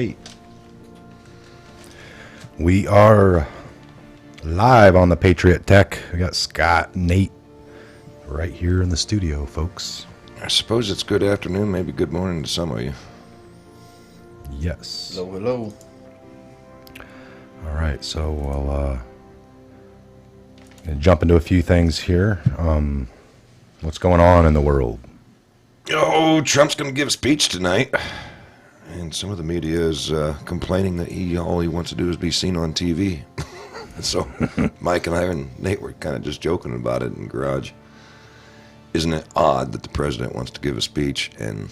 right. We are live on the Patriot Tech. We got Scott and Nate right here in the studio, folks. I suppose it's good afternoon, maybe good morning to some of you. Yes. Hello, hello. All right, so we'll jump into a few things here. What's going on in the world? Oh, Trump's going to give a speech tonight. And some of the media is complaining that all he wants to do is be seen on TV. So Mike and I and Nate were kind of just joking about it in the garage. Isn't it odd that the president wants to give a speech and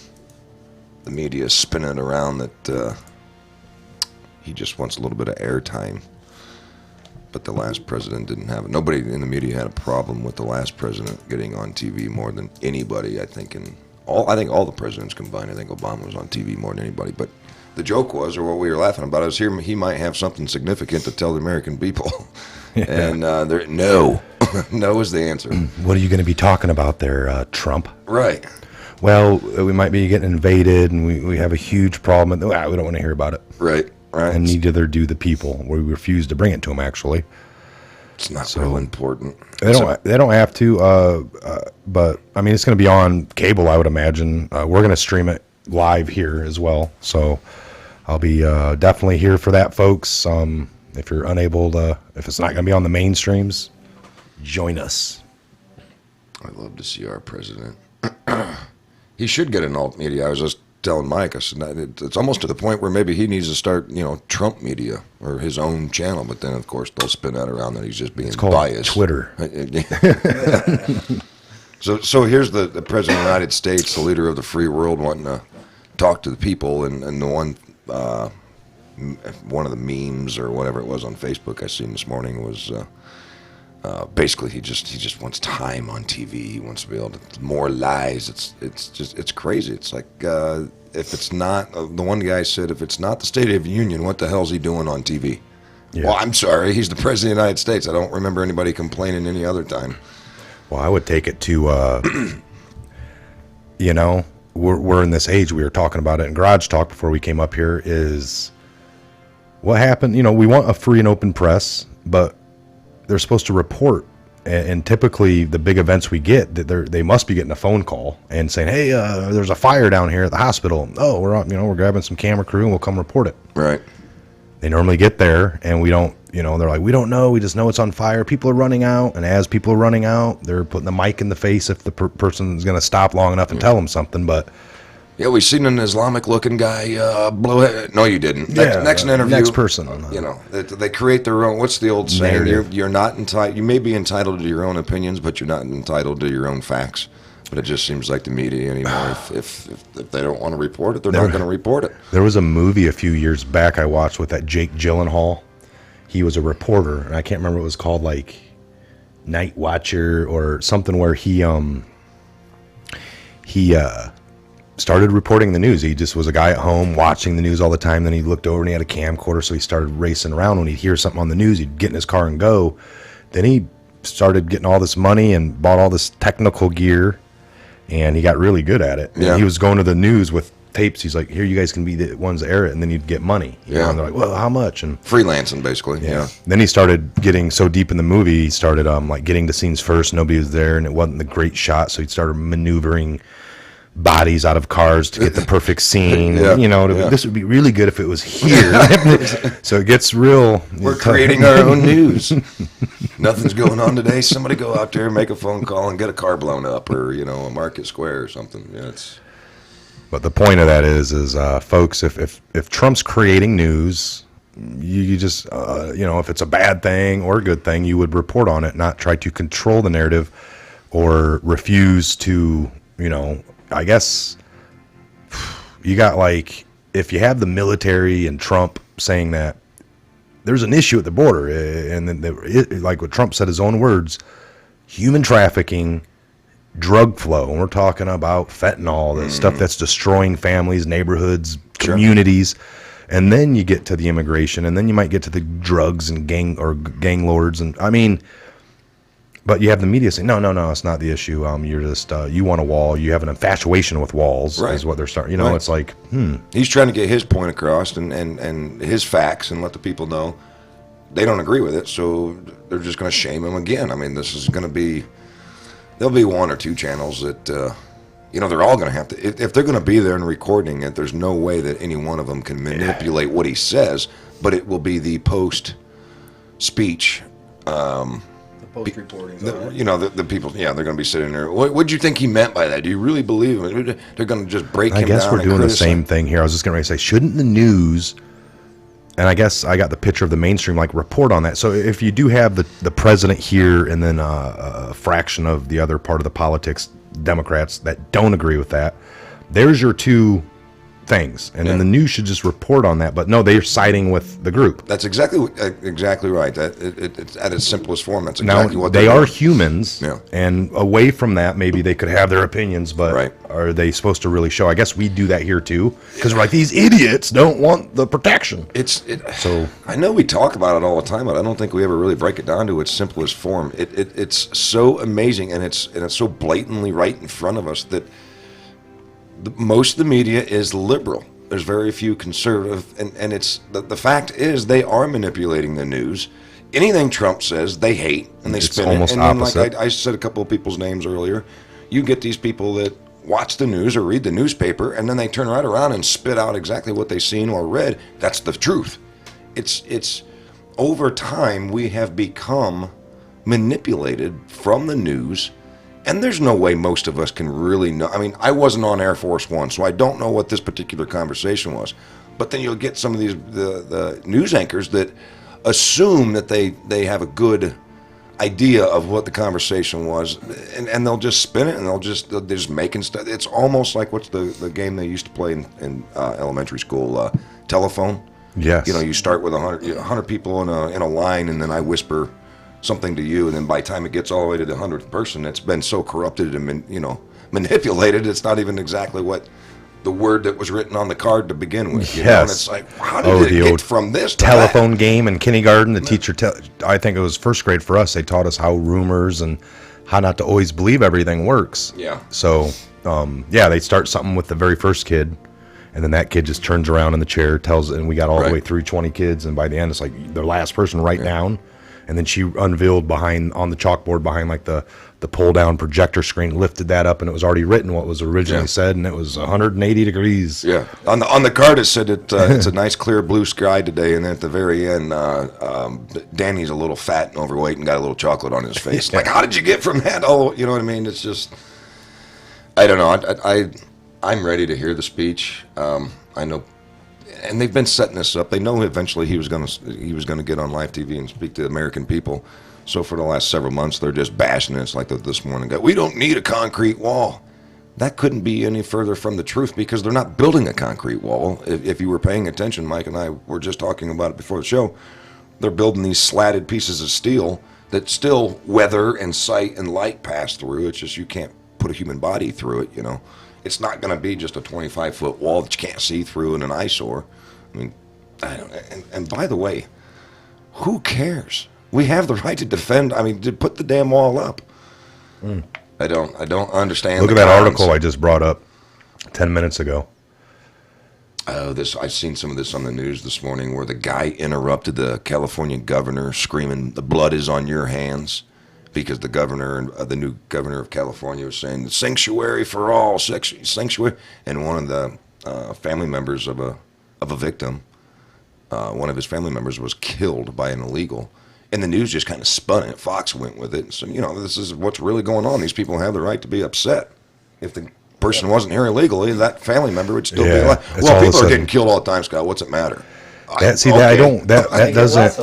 the media is spinning it around that he just wants a little bit of airtime? But the last president didn't have it. Nobody in the media had a problem with the last president getting on TV more than anybody, I think, I think all the presidents combined. I think Obama was on TV more than anybody. But the joke was, or what we were laughing about, is here he might have something significant to tell the American people. Yeah. And no is the answer. What are you going to be talking about there, Trump? Right. Well, we might be getting invaded, and we have a huge problem. We don't want to hear about it. Right. And neither do the people. We refuse to bring it to them, actually. It's not so important. They don't have to, but I mean, it's going to be on cable, I would imagine. We're going to stream it live here as well, so I'll be definitely here for that, folks. If you're unable to, if it's not going to be on the mainstreams, join us. I'd love to see our president. He should get an alt media. I was just telling Mike, I said, it's almost to the point where maybe he needs to start, Trump media or his own channel. But then, of course, they'll spin that around that he's just being biased. Twitter. So here's the president of the United States, the leader of the free world, wanting to talk to the people. And the one of the memes or whatever it was on Facebook I seen this morning was basically he just wants time on TV. He wants to be able to more lies. It's crazy. It's like if it's not the one guy said, if it's not the State of the Union, what the hell's he doing on TV? Yeah. Well, I'm sorry, he's the president of the United States. I don't remember anybody complaining any other time. Well, I would take it to we're in this age. We were talking about it in Garage Talk before we came up here. Is what happened? We want a free and open press, but they're supposed to report, and typically the big events we get, they must be getting a phone call and saying, "Hey, there's a fire down here at the hospital. Oh, we're grabbing some camera crew and we'll come report it." Right. They normally get there and we don't. They're like, "We don't know. We just know it's on fire. People are running out." And as people are running out, they're putting the mic in the face if the person's going to stop long enough and tell them something. But yeah, we seen an Islamic-looking guy blow it. No, you didn't. Next interview. Next person. They create their own. What's the old saying? Narrative. You're not entitled. You may be entitled to your own opinions, but you're not entitled to your own facts. But it just seems like the media anymore. If they don't want to report it, they're not going to report it. There was a movie a few years back I watched with that Jake Gyllenhaal. He was a reporter, and I can't remember what it was called, like Night Watcher or something, where he started reporting the news. He just was a guy at home watching the news all the time. Then he looked over and he had a camcorder, so he started racing around. When he'd hear something on the news, he'd get in his car and go. Then he started getting all this money and bought all this technical gear, and he got really good at it. Yeah. And he was going to the news with tapes. He's like, "Here, you guys can be the ones that air it," and then you'd get money. And they're like, "Well, how much?" And freelancing, basically. Yeah. Then he started getting so deep in the movie, he started like getting to scenes first. Nobody was there, and it wasn't the great shot, so he started maneuvering bodies out of cars to get the perfect scene. This would be really good if it was here. So it gets real. We're creating our own news. Nothing's going on today. Somebody go out there, make a phone call, and get a car blown up, or a market square or something. Yeah, But the point of that is folks, if Trump's creating news, you just if it's a bad thing or a good thing, you would report on it, not try to control the narrative or refuse to I guess you got, like, if you have the military and Trump saying that there's an issue at the border, and then like what Trump said, his own words, human trafficking, drug flow, and we're talking about fentanyl, the stuff that's destroying families, neighborhoods, communities, and then you get to the immigration, and then you might get to the drugs and gang lords, and I mean, But you have the media saying, no, it's not the issue. You're just, you want a wall. You have an infatuation with walls, Right. is what they're starting. You know, Right. it's like, He's trying to get his point across and his facts and let the people know they don't agree with it, so they're just going to shame him again. I mean, this is going to be, there'll be one or two channels that, they're all going to have to, if they're going to be there and recording it, there's no way that any one of them can manipulate what he says, but it will be the post-speech. Post-reporting. The people, they're going to be sitting there. What do you think he meant by that? Do you really believe it? They're going to just break him down. I guess we're doing the criticize. same thing here. I was just going to say, shouldn't the news, and I guess I got the picture of the mainstream, like, report on that. So if you do have the president here and then a fraction of the other part of the politics, Democrats, that don't agree with that, there's your two things. And then the news should just report on that. But no, they're siding with the group. That's exactly right. It's at its simplest form. That's exactly Now, what they they're are doing. humans, and away from that, maybe they could have their opinions, but Right. are they supposed to really show? I guess we do that here too, because we're like, these idiots don't want the protection. So I know we talk about it all the time, but I don't think we ever really break it down to its simplest form. It's so amazing, and it's so blatantly right in front of us that most of the media is liberal. There's very few conservative, and it's the fact is they are manipulating the news. Anything Trump says, they hate, and they It's spin almost it. And then, opposite. like I said a couple of people's names earlier, you get these people that watch the news or read the newspaper, and then they turn right around and spit out exactly what they've seen or read. That's the truth. It's over time we have become manipulated from the news. And there's no way most of us can really know. I mean, I wasn't on Air Force One, so I don't know what this particular conversation was. But then you'll get some of these the news anchors that assume that they have a good idea of what the conversation was, and they'll just spin it, and they're just making stuff. It's almost like what's the game they used to play in elementary school, telephone. Yes. You start with 100 people in a line, and then I whisper something to you, and then by the time it gets all the way to the 100th person, it's been so corrupted and manipulated, it's not even exactly what the word that was written on the card to begin with. Yes. And it's like, how did it get from this to telephone game in kindergarten? The teacher, I think it was first grade for us, they taught us how rumors and how not to always believe everything works. Yeah. So, they start something with the very first kid, and then that kid just turns around in the chair, tells, and we got all the way through 20 kids, and by the end, it's like the last person write down. And then she unveiled on the chalkboard behind like the pull down projector screen, lifted that up, and it was already written what was originally said, and it was 180 degrees. Yeah. On the card it said it's a nice clear blue sky today, and then at the very end, Danny's a little fat and overweight and got a little chocolate on his face. Like, how did you get from that? Oh, you know what I mean? It's just, I don't know. I'm ready to hear the speech. I know. And they've been setting this up. They know eventually he was going to get on live TV and speak to the American people. So for the last several months, they're just bashing it. It's like this morning. We don't need a concrete wall. That couldn't be any further from the truth, because they're not building a concrete wall. If you were paying attention, Mike and I were just talking about it before the show. They're building these slatted pieces of steel that still weather and sight and light pass through. It's just you can't put a human body through it, It's not going to be just a 25-foot wall that you can't see through in an eyesore. I mean, I don't. And by the way, who cares? We have the right to defend. I mean, to put the damn wall up. I don't understand. Look at that article I just brought up 10 minutes ago. I've seen some of this on the news this morning, where the guy interrupted the California governor, screaming, "The blood is on your hands." Because the new governor of California was saying, the sanctuary for all, sanctuary. And one of the family members of a victim, one of his family members was killed by an illegal. And the news just kind of spun it. Fox went with it. And so, this is what's really going on. These people have the right to be upset. If the person wasn't here illegally, that family member would still be alive. Well, people are getting killed all the time, Scott. What's it matter? That doesn't.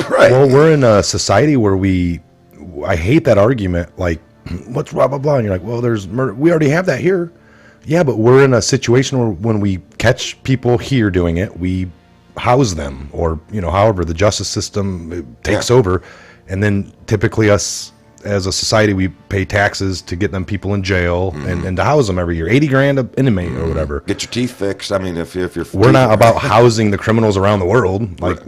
Right. Well, we're in a society where I hate that argument, like, what's blah, blah, blah. And you're like, well, there's murder. We already have that here. Yeah, but we're in a situation where when we catch people here doing it, we house them, or, however the justice system takes over. And then typically us as a society, we pay taxes to get them people in jail and to house them every year. 80 grand an inmate or whatever. Get your teeth fixed. I mean, if you're... We're not about housing the criminals around the world. Like,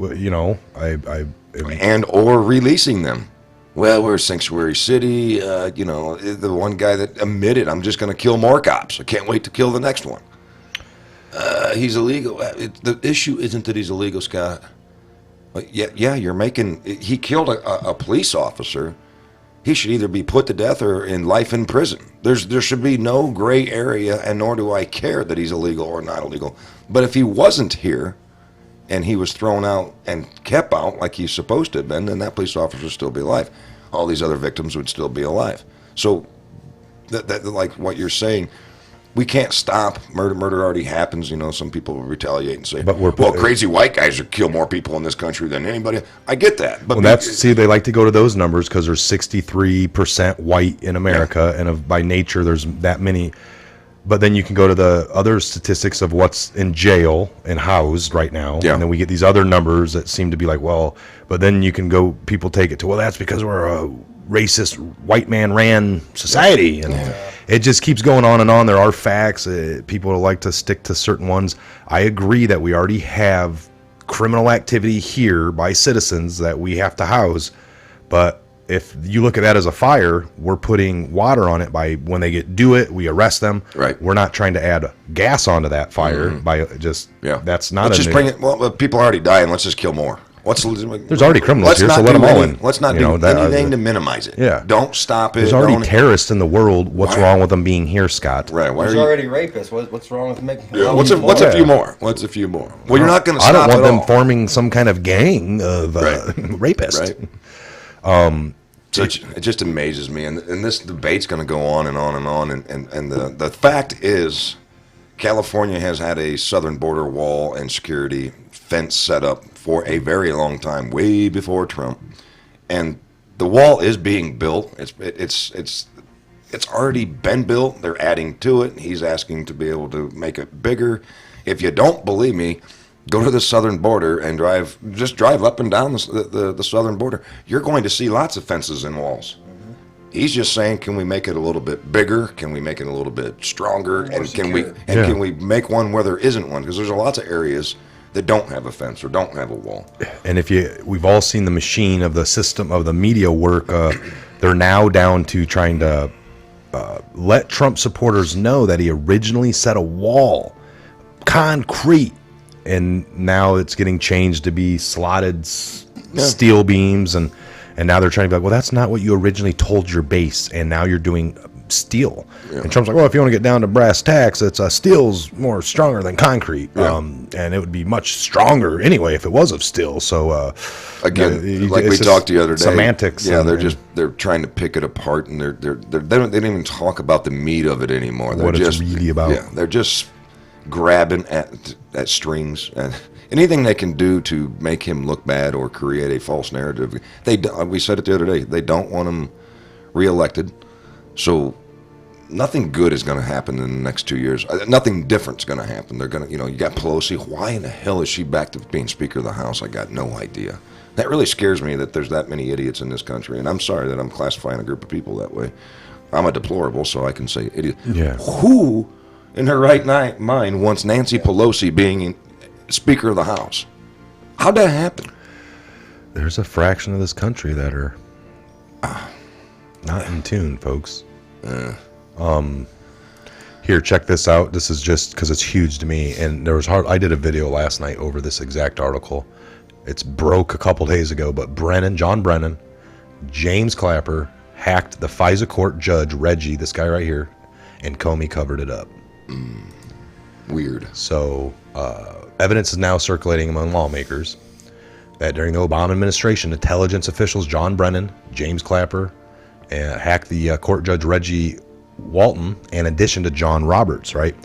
and or releasing them. well, we're a sanctuary city. The one guy that admitted, I'm just going to kill more cops. I can't wait to kill the next one. He's illegal. The issue isn't that he's illegal, Scott. Yeah, you're making. He killed a police officer. He should either be put to death or in life in prison. There should be no gray area, and nor do I care that he's illegal or not illegal. But if he wasn't here, and he was thrown out and kept out like he's supposed to have been, then that police officer would still be alive. All these other victims would still be alive. So, that like what you're saying, we can't stop murder. Murder already happens. Some people will retaliate and say, "Well, crazy white guys kill more people in this country than anybody." I get that, but they like to go to those numbers because there's 63% white in America, and by nature there's that many. But then you can go to the other statistics of what's in jail and housed right now, and then we get these other numbers that seem to be like, well, but then you can go. People take it to, well, that's because we're a racist white man ran society, and it just keeps going on and on. There are facts. People like to stick to certain ones. I agree that we already have criminal activity here by citizens that we have to house, but if you look at that as a fire, we're putting water on it by when they do it, we arrest them. Right. We're not trying to add gas onto that fire by just that's not. Let's just bring it. Well, people are already dying. Let's just kill more. There's already criminals here, so let them all in. Let's not do anything to minimize it. Yeah. Don't stop it. There's already terrorists in the world. What's wrong with them being here, Scott? Right. There's already rapists. What's wrong with making? What's a few more? What's a few more? Well, you're not going to stop. I don't want them forming some kind of gang of rapists. Right. So it just amazes me, and this debate's going to go on and on and on. And the fact is, California has had a southern border wall and security fence set up for a very long time, way before Trump, and the wall is being built. It's already been built. They're adding to it. He's asking to be able to make it bigger. If you don't believe me, go to the southern border and drive up and down the southern border. You're going to see lots of fences and walls. He's just saying, can we make it a little bit bigger? Can we make it a little bit stronger? And can we make one where there isn't one? Because there's lots of areas that don't have a fence or don't have a wall. And we've all seen the machine of the system of the media work. They're now down to trying to let Trump supporters know that he originally set a wall, concrete, and now it's getting changed to be slotted steel beams, and now they're trying to be like, well, that's not what you originally told your base, and now you're doing steel. And Trump's like, well, if you want to get down to brass tacks, it's steel's more stronger than concrete, and it would be much stronger anyway if it was of steel. So again, like we talked the other day, semantics. Yeah, they're trying to pick it apart, and they don't even talk about the meat of it anymore. They're what just, it's really about. Yeah, they're just grabbing at strings, and anything they can do to make him look bad or create a false narrative. We said it the other day. They don't want him reelected, so nothing good is going to happen in the next 2 years. Nothing different's going to happen. They're going to, you got Pelosi. Why in the hell is she back to being Speaker of the House? I got no idea. That really scares me that there's that many idiots in this country, and I'm sorry that I'm classifying a group of people that way. I'm a deplorable, so I can say idiot. Yeah. Who in her right mind wants Nancy Pelosi being Speaker of the House? How'd that happen? There's a fraction of this country that are not in tune, folks. Here, check this out. This is just because it's huge to me. And I did a video last night over this exact article. It's broke a couple days ago, but John Brennan, James Clapper hacked the FISA court judge, Reggie, this guy right here, and Comey covered it up. Weird. So evidence is now circulating among lawmakers that during the Obama administration, intelligence officials John Brennan, James Clapper, hacked the court judge Reggie Walton, in addition to John Roberts, right?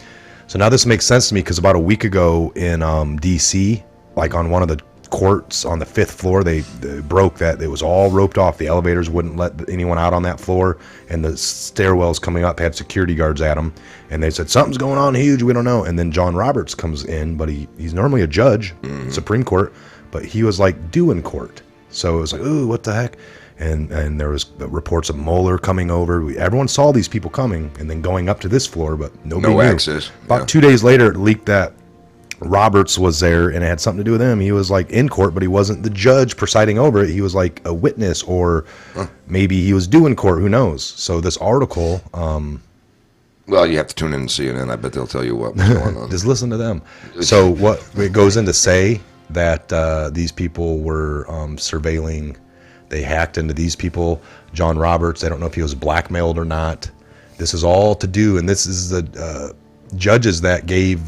So now this makes sense to me because about a week ago in D.C., like on one of the courts on the 5th floor, they broke that. It was all roped off. The elevators wouldn't let anyone out on that floor, and the stairwells coming up had security guards at them, and they said, something's going on huge, we don't know. And then John Roberts comes in, but he's normally a judge, Supreme Court, but he was like doing court. So it was like, ooh, what the heck? And there was reports of Mueller coming over. Everyone saw these people coming and then going up to this floor, but nobody knew. Access. About 2 days later, it leaked that Roberts was there, and it had something to do with him. He was like in court, but he wasn't the judge presiding over it. He was like a witness, or maybe he was doing court. Who knows? So this article, Well, you have to tune in and CNN. I bet they'll tell you what was going on. just listen to them. So what it goes in to say that these people were surveilling. They hacked into these people. John Roberts, they don't know if he was blackmailed or not. This is all to do, and this is the judges that gave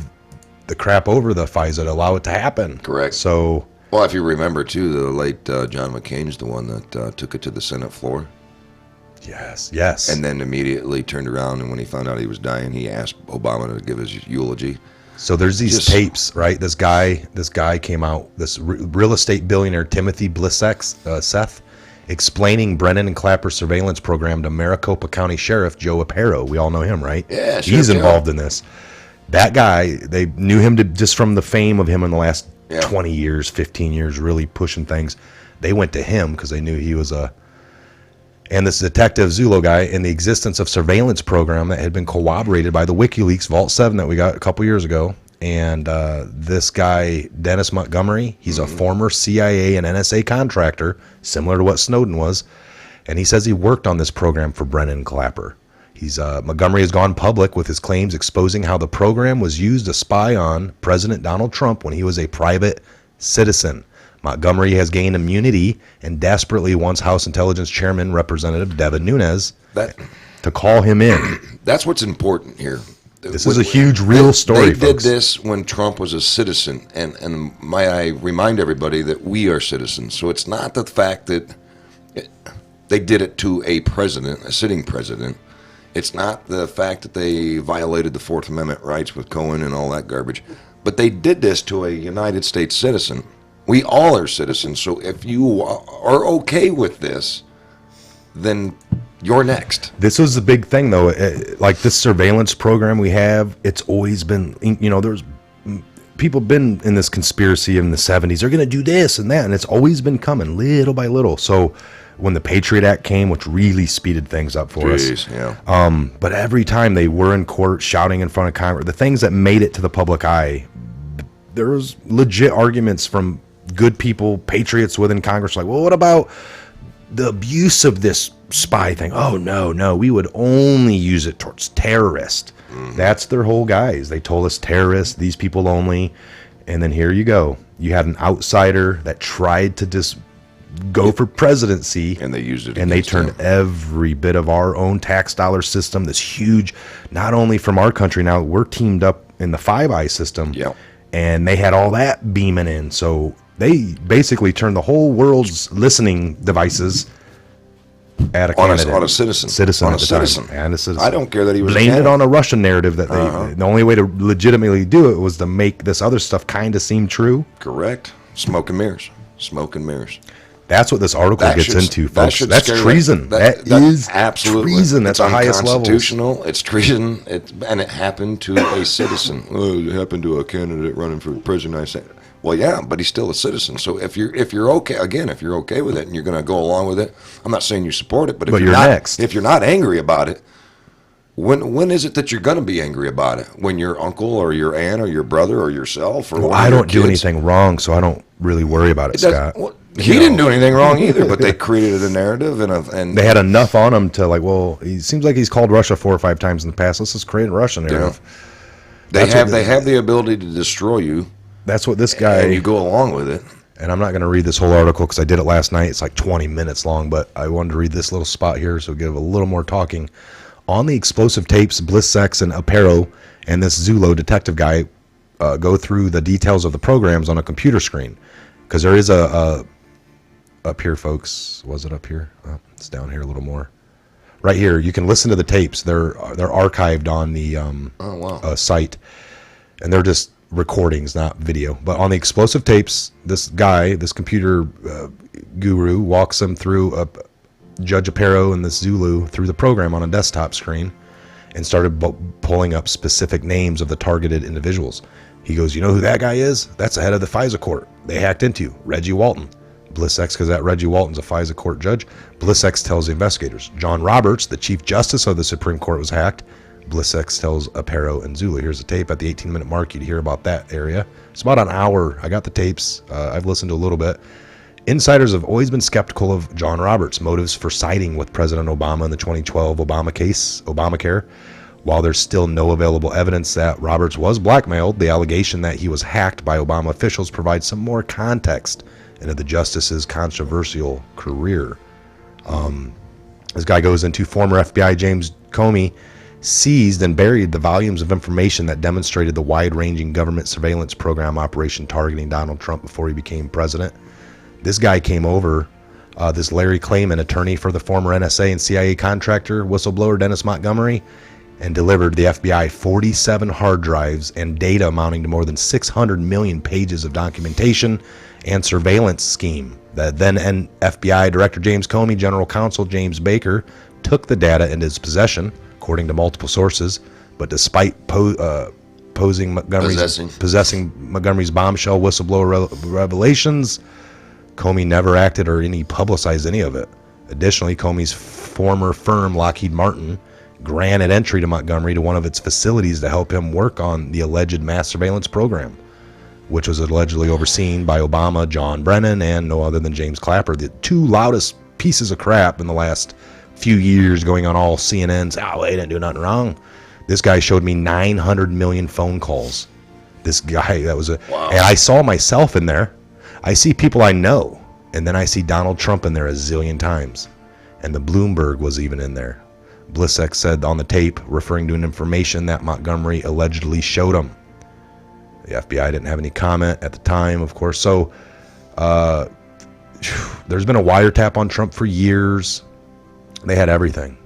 the crap over the FISA to allow it to happen. Correct. So, Well, if you remember, too, the late John McCain's the one that took it to the Senate floor. yes. And then immediately turned around, and when he found out he was dying, he asked Obama to give his eulogy. So there's these tapes, right? This guy came out, this real estate billionaire Timothy Blissek, Seth, explaining Brennan and Clapper's surveillance program to Maricopa County Sheriff Joe Aparo. We all know him, right? Yeah, he's involved in this. That guy, they knew him just from the fame of him in the last 20 years, 15 years, really pushing things. They went to him because they knew he was and this detective Zulo guy, in the existence of surveillance program that had been corroborated by the WikiLeaks Vault 7 that we got a couple years ago. And this guy, Dennis Montgomery, he's a former CIA and NSA contractor, similar to what Snowden was. And he says he worked on this program for Brennan and Clapper. Montgomery has gone public with his claims exposing how the program was used to spy on President Donald Trump when he was a private citizen. Montgomery has gained immunity and desperately wants House Intelligence Chairman Representative Devin Nunes to call him in. That's what's important here. This is a huge real story, They did this when Trump was a citizen, and I remind everybody that we are citizens. So it's not the fact that they did it to a president, a sitting president. It's not the fact that they violated the Fourth Amendment rights with Cohen and all that garbage. But they did this to a United States citizen. We all are citizens. So if you are okay with this, then you're next. This was the big thing, though. Like this surveillance program we have, it's always been, there's people been in this conspiracy in the 70s. They're going to do this and that, and it's always been coming little by little. So when the Patriot Act came, which really speeded things up for us. Yeah. But every time they were in court shouting in front of Congress, the things that made it to the public eye, there was legit arguments from good people, patriots within Congress, like, well, what about the abuse of this spy thing? Oh, no, we would only use it towards terrorists. That's their whole guise. They told us terrorists, these people only. And then here you go. You had an outsider that tried to just go for presidency, and they used it, and they turned every bit of our own tax dollar system, this huge, not only from our country, now we're teamed up in the Five Eyes system, and they had all that beaming in. So they basically turned the whole world's listening devices at a candidate. On a citizen. And a citizen. I don't care that he was blamed it on a Russian narrative that the only way to legitimately do it was to make this other stuff kind of seem true. Correct. Smoke and mirrors. That's what this article gets into, folks. That's treason. That is absolutely treason at the highest level. Unconstitutional. It's treason. And it happened to a citizen. Oh, it happened to a candidate running for president. I said, well, yeah, but he's still a citizen. So if you're okay, again, if you're okay with it and you're going to go along with it, I'm not saying you support it, but if you're not angry about it, when is it that you're going to be angry about it? When your uncle or your aunt or your brother or yourself or I don't do anything wrong, so I don't really worry about it, Scott. He didn't do anything wrong either, but they created a narrative and they had enough on him to like, well, he seems like he's called Russia 4 or 5 times in the past. Let's just create a Russian narrative. They have the ability to destroy you. That's what this guy. And you go along with it. And I'm not going to read this whole article because I did it last night. It's like 20 minutes long, but I wanted to read this little spot here, so give a little more talking. On the explosive tapes, Blissek and Aparo and this Zulo detective guy go through the details of the programs on a computer screen. Because there is a up here, folks. Was it up here? Oh, it's down here a little more. Right here, you can listen to the tapes. They're archived on the site, and they're just recordings, not video. But on the explosive tapes, this guy, this computer guru, walks them through Judge Aparo and this Zulu through the program on a desktop screen, and started pulling up specific names of the targeted individuals. He goes, you know who that guy is? That's the head of the FISA court they hacked into, Reggie Walton. Blissek, because that Reggie Walton's a FISA court judge. Blissek tells the investigators. John Roberts, the Chief Justice of the Supreme Court, was hacked. Blissex tells Aparo and Zulu. Here's the tape at the 18-minute mark. You'd hear about that area. It's about an hour. I got the tapes. I've listened to a little bit. Insiders have always been skeptical of John Roberts' motives for siding with President Obama in the 2012 Obamacare. While there's still no available evidence that Roberts was blackmailed, the allegation that he was hacked by Obama officials provides some more context into the justice's controversial career. This guy goes into former FBI James Comey seized and buried the volumes of information that demonstrated the wide-ranging government surveillance program operation targeting Donald Trump before he became president. This guy came over, this Larry Klayman, attorney for the former NSA and CIA contractor, whistleblower Dennis Montgomery, and delivered the FBI 47 hard drives and data amounting to more than 600 million pages of documentation and surveillance scheme. That then FBI Director James Comey, General Counsel James Baker, took the data into his possession, according to multiple sources, but despite possessing Montgomery's bombshell whistleblower revelations, Comey never acted or publicized any of it. Additionally, Comey's former firm, Lockheed Martin, granted entry to Montgomery to one of its facilities to help him work on the alleged mass surveillance program, which was allegedly overseen by Obama, John Brennan, and no other than James Clapper, the two loudest pieces of crap in the last few years, going on all CNN's, they didn't do nothing wrong. This guy showed me 900 million phone calls. This guy, wow. And I saw myself in there. I see people I know, and then I see Donald Trump in there a zillion times. And the Bloomberg was even in there. Blissex said on the tape, referring to an information that Montgomery allegedly showed him. The FBI didn't have any comment at the time, of course. So there's been a wiretap on Trump for years. They had everything.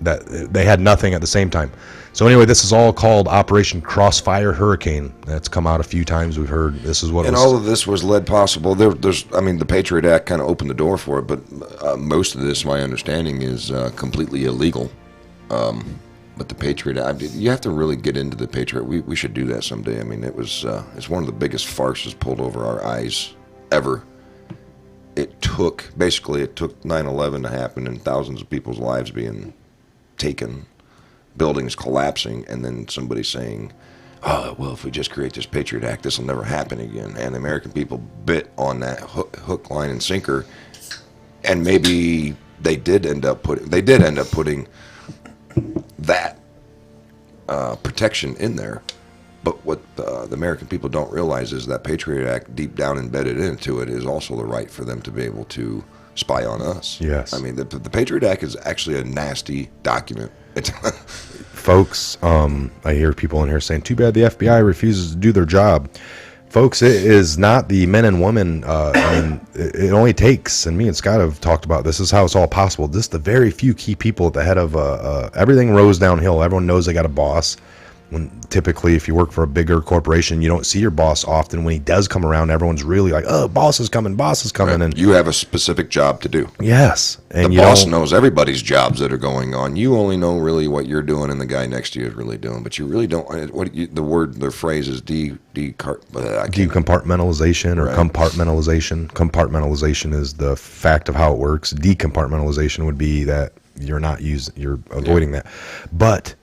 That they had nothing at the same time. So anyway, this is all called Operation Crossfire Hurricane. That's come out a few times. We've heard this is what. And all of this was led possible. The Patriot Act kind of opened the door for it, but most of this, my understanding, is completely illegal. But the Patriot Act, you have to really get into the Patriot. We should do that someday. I mean, it's one of the biggest farces pulled over our eyes ever. It took 9/11 to happen and thousands of people's lives being taken, buildings collapsing, and then somebody saying, if we just create this Patriot Act, this will never happen again. And the American people bit on that hook, line, and sinker, and maybe they did end up putting that protection in there. But what the American people don't realize is that Patriot Act, deep down embedded into it, is also the right for them to be able to spy on us. Yes. I mean, the Patriot Act is actually a nasty document. Folks, I hear people in here saying, too bad the FBI refuses to do their job. Folks, it is not the men and women. It only takes, and me and Scott have talked about this is how it's all possible. Just the very few key people at the head of everything rose downhill. Everyone knows they got a boss. When typically, if you work for a bigger corporation, you don't see your boss often. When he does come around, everyone's really like, boss is coming. Right. And you have a specific job to do. Yes. And the boss knows everybody's jobs that are going on. You only know really what you're doing and the guy next to you is really doing, but you really don't. The phrase is decompartmentalization or compartmentalization. Compartmentalization is the fact of how it works. Decompartmentalization would be that you're avoiding that. But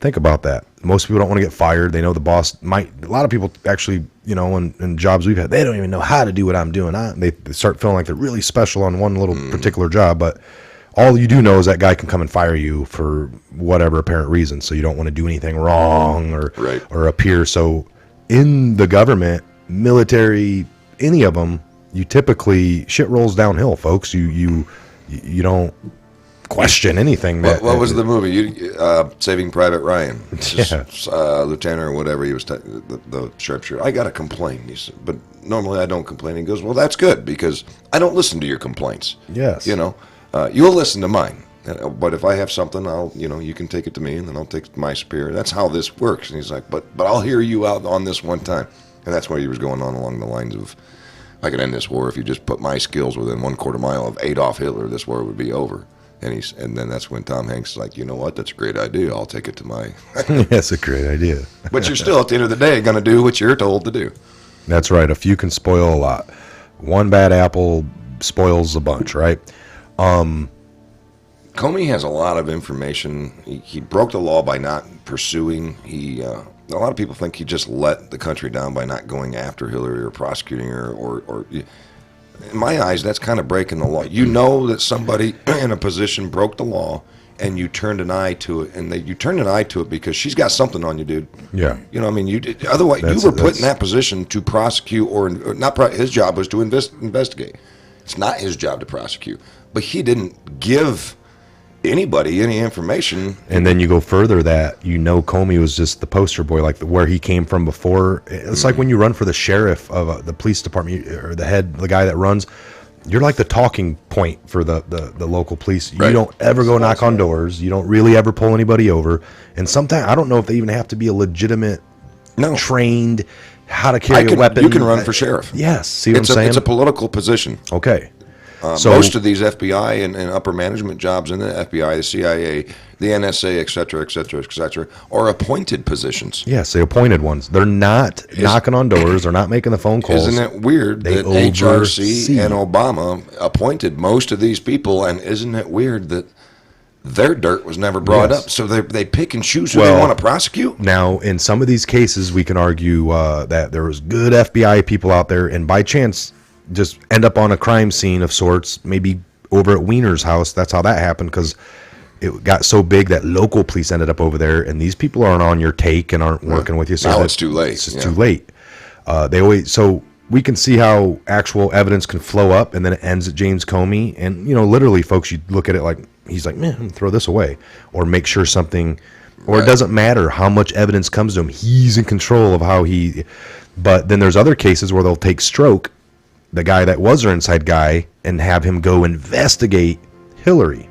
think about that. Most people don't want to get fired. They know the boss might. A lot of people actually, in jobs we've had, they don't even know how to do what I'm doing. They start feeling like they're really special on one little particular job. But all you do know is that guy can come and fire you for whatever apparent reason. So you don't want to do anything wrong or appear. So in the government, military, any of them, you typically shit rolls downhill, folks. You don't question anything. What was the movie? Saving Private Ryan. Lieutenant or whatever he was, the sharpshooter. I got a complaint. He said, but normally I don't complain. He goes, well, that's good because I don't listen to your complaints. Yes. You'll listen to mine. But if I have something, you can take it to me and then I'll take it to my superior. That's how this works. And he's like, but I'll hear you out on this one time. And that's why he was going on along the lines of, I could end this war if you just put my skills within 1/4 mile of Adolf Hitler, this war would be over. And then that's when Tom Hanks is like, you know what? That's a great idea. I'll take it to my. That's a great idea. But you're still, at the end of the day, going to do what you're told to do. That's right. A few can spoil a lot. One bad apple spoils a bunch, right? Comey has a lot of information. He broke the law by not pursuing. A lot of people think he just let the country down by not going after Hillary or prosecuting her. Or in my eyes, that's kind of breaking the law. You know that somebody in a position broke the law, and you turned an eye to it, and you turned an eye to it because she's got something on you, dude. Yeah. You know, I mean, otherwise you were put in that position to prosecute, or not. His job was to investigate. It's not his job to prosecute, but he didn't give anybody any information. And then you go further that Comey was just the poster boy, like where he came from before. It's like when you run for the sheriff of the police department or the guy that runs. You're like the talking point for the local police. Right. You don't ever go knock on doors. You don't really ever pull anybody over. And sometimes I don't know if they even have to be a legitimate, trained, how to carry a weapon. You can run for sheriff. Yes. See what I'm saying? It's a political position. Okay. So most of these FBI and upper management jobs in the FBI, the CIA, the NSA, et cetera, are appointed positions. Yes, the appointed ones. They're not knocking on doors. They're not making the phone calls. Isn't it weird that HRC and Obama appointed most of these people, and isn't it weird that their dirt was never brought up? So they pick and choose who they want to prosecute? Now, in some of these cases, we can argue that there was good FBI people out there, and by chance just end up on a crime scene of sorts, maybe over at Wiener's house. That's how that happened, because it got so big that local police ended up over there, and these people aren't on your take and aren't working with you. So now it's too late. It's too late. So we can see how actual evidence can flow up, and then it ends at James Comey. And literally, folks, you look at it like he's like, man, throw this away, or make sure something, or it doesn't matter how much evidence comes to him. He's in control of how he. But then there's other cases where they'll take Stroke, the guy that was their inside guy, and have him go investigate Hillary.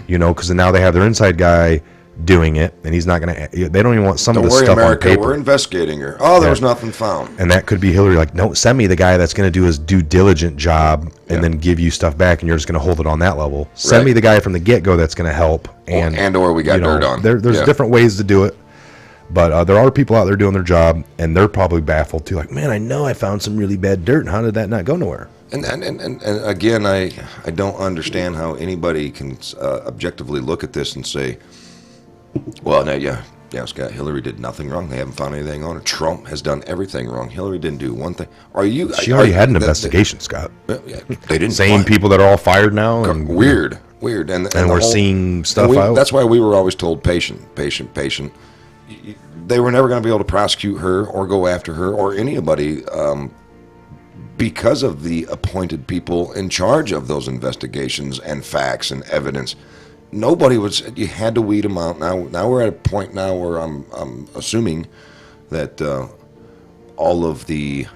Because now they have their inside guy doing it, and he's not going to. They don't even want some of this stuff America, on paper. We're investigating her. Oh, there was nothing found. And that could be Hillary. Like, no, send me the guy that's going to do his due diligent job, and then give you stuff back, and you're just going to hold it on that level. Send me the guy from the get go that's going to help, or we got dirt on. There's different ways to do it. But there are people out there doing their job, and they're probably baffled too. Like, man, I know I found some really bad dirt, and how did that not go nowhere? And again, I don't understand how anybody can objectively look at this and say, well, Scott, Hillary did nothing wrong. They haven't found anything on her. Trump has done everything wrong. Hillary didn't do one thing. She already had an investigation, Scott. They didn't. Same people that are all fired now. And weird. And we're seeing stuff out. That's why we were always told patient. They were never going to be able to prosecute her or go after her or anybody because of the appointed people in charge of those investigations and facts and evidence. Nobody was. You had to weed them out. Now we're at a point now where I'm assuming that all of the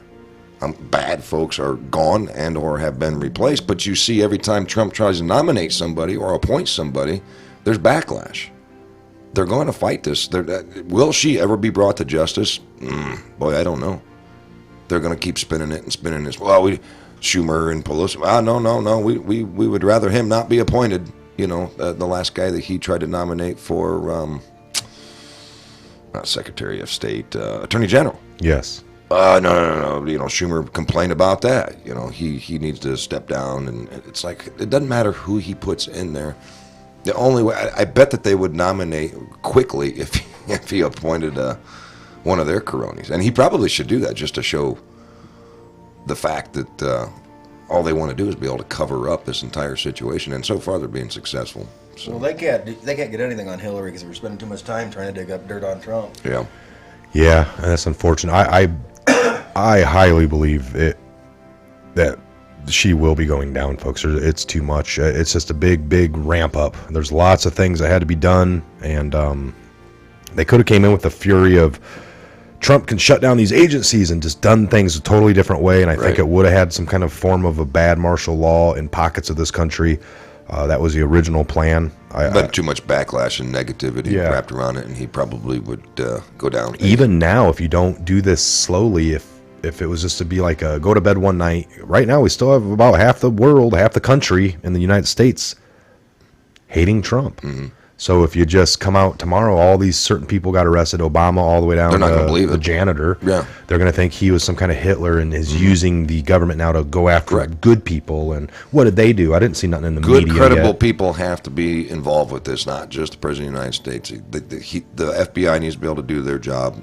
bad folks are gone and or have been replaced. But you see, every time Trump tries to nominate somebody or appoint somebody, there's backlash. They're going to fight this. Will she ever be brought to justice? Boy, I don't know. They're going to keep spinning it and spinning this. Well, Schumer and Pelosi. No. We would rather him not be appointed. The last guy that he tried to nominate for not Secretary of State, Attorney General. Yes. No. Schumer complained about that. He needs to step down, and it's like it doesn't matter who he puts in there. The only way I bet that they would nominate quickly if he appointed one of their cronies, and he probably should do that just to show the fact that all they want to do is be able to cover up this entire situation, and so far they're being successful. So. Well, they can't get anything on Hillary because we're spending too much time trying to dig up dirt on Trump. Yeah, that's unfortunate. I highly believe that she will be going down, folks. It's too much. It's just a big ramp up. There's lots of things that had to be done, and they could have came in with the fury of Trump can shut down these agencies and just done things a totally different way, and I think it would have had some kind of form of a bad martial law in pockets of this country. That was the original plan. But too much backlash and negativity wrapped around it, and he probably would go down. Even now, if you don't do this slowly, if it was just to be like a go to bed one night, right now we still have about half the world, half the country in the United States hating Trump. So if you just come out tomorrow, all these certain people got arrested, Obama all the way down They're not to gonna believe the it. janitor. Yeah. They're going to think he was some kind of Hitler and is using the government now to go after Correct. good people. And what did they do? I didn't see nothing in the Good, media credible yet. people have to be involved with this, not just the President of the United States. The FBI needs to be able to do their job,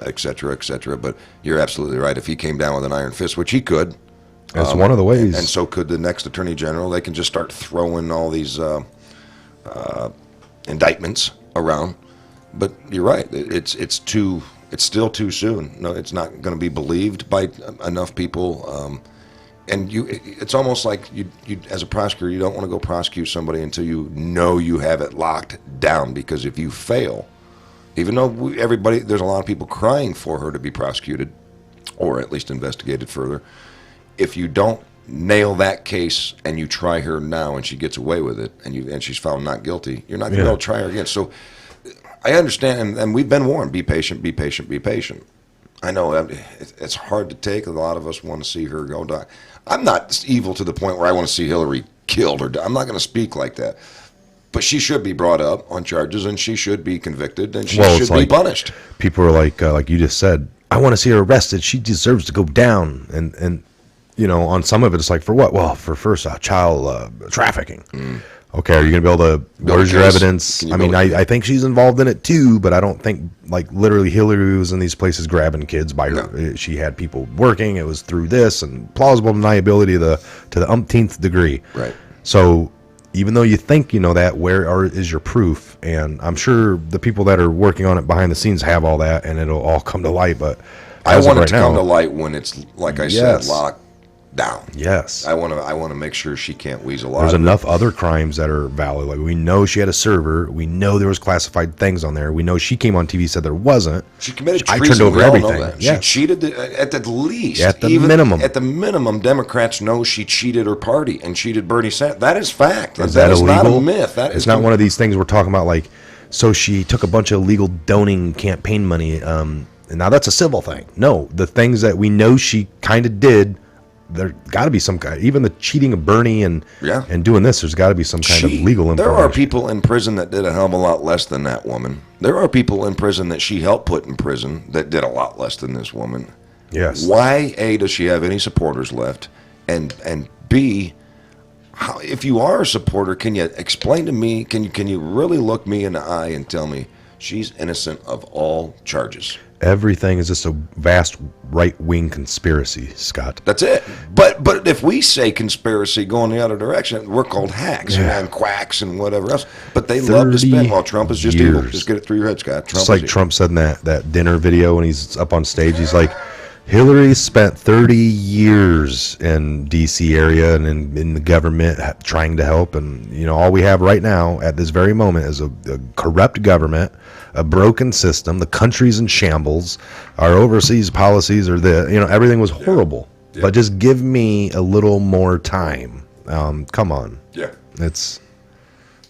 et cetera, et cetera. But you're absolutely right. If he came down with an iron fist, which he could. That's one of the ways. And so could the next Attorney General. They can just start throwing all these indictments around. But you're right. It's still too soon. No, it's not going to be believed by enough people. And it's almost like you as a prosecutor, you don't want to go prosecute somebody until you know you have it locked down. Because if you fail, even though there's a lot of people crying for her to be prosecuted, or at least investigated further. If you don't nail that case and you try her now and she gets away with it and she's found not guilty, you're not going to be able to try her again. So I understand, and we've been warned, be patient, be patient, be patient. I know it's hard to take. A lot of us want to see her go die. I'm not evil to the point where I want to see Hillary killed or die. I'm not going to speak like that. But she should be brought up on charges and she should be convicted and she should be punished. People are like you just said, I want to see her arrested. She deserves to go down. And you know, on some of it, it's like, for what? Well, for first, child trafficking. Okay, are you going to be able to, where's your evidence? I mean, I think she's involved in it too, but I don't think, like, literally Hillary was in these places grabbing kids by her. No. She had people working. It was through this, and plausible deniability to the umpteenth degree. Right. So even though you think you know that, is your proof? And I'm sure the people that are working on it behind the scenes have all that, and it'll all come to light, but I want it to come to light when it's, like I said, locked down. Yes. I want to make sure she can't weasel out. There's enough other crimes that are valid. Like, we know she had a server. We know there was classified things on there. We know she came on TV, said there wasn't. She committed treason. I turned over everything. Yes. She cheated at the least. At the minimum. At the minimum, Democrats know she cheated her party and cheated Bernie Sanders. That is fact. Is that illegal? Not a myth. It's not one of these things we're talking about, like, so she took a bunch of illegal donating campaign money. And now that's a civil thing. No, the things that we know she kind of did, there got to be some kind, even the cheating of Bernie and doing this, there's got to be some kind of legal information. There are people in prison that did a hell of a lot less than that woman. There are people in prison that she helped put in prison that did a lot less than this woman. Yes. Why, A, does she have any supporters left? And B, how, if you are a supporter, can you explain to me, can you really look me in the eye and tell me she's innocent of all charges? Everything is just a vast right-wing conspiracy, Scott. That's it. But if we say conspiracy going the other direction, we're called hacks and quacks and whatever else. But they love to spin, well, Trump is just evil. Just get it through your head, Scott. Just like Trump said in that dinner video when he's up on stage, he's like, Hillary spent 30 years in D.C. area and in the government trying to help. And, you know, all we have right now at this very moment is a corrupt government, a broken system. The country's in shambles. Our overseas policies are everything was horrible. Yeah. But just give me a little more time. Come on. Yeah.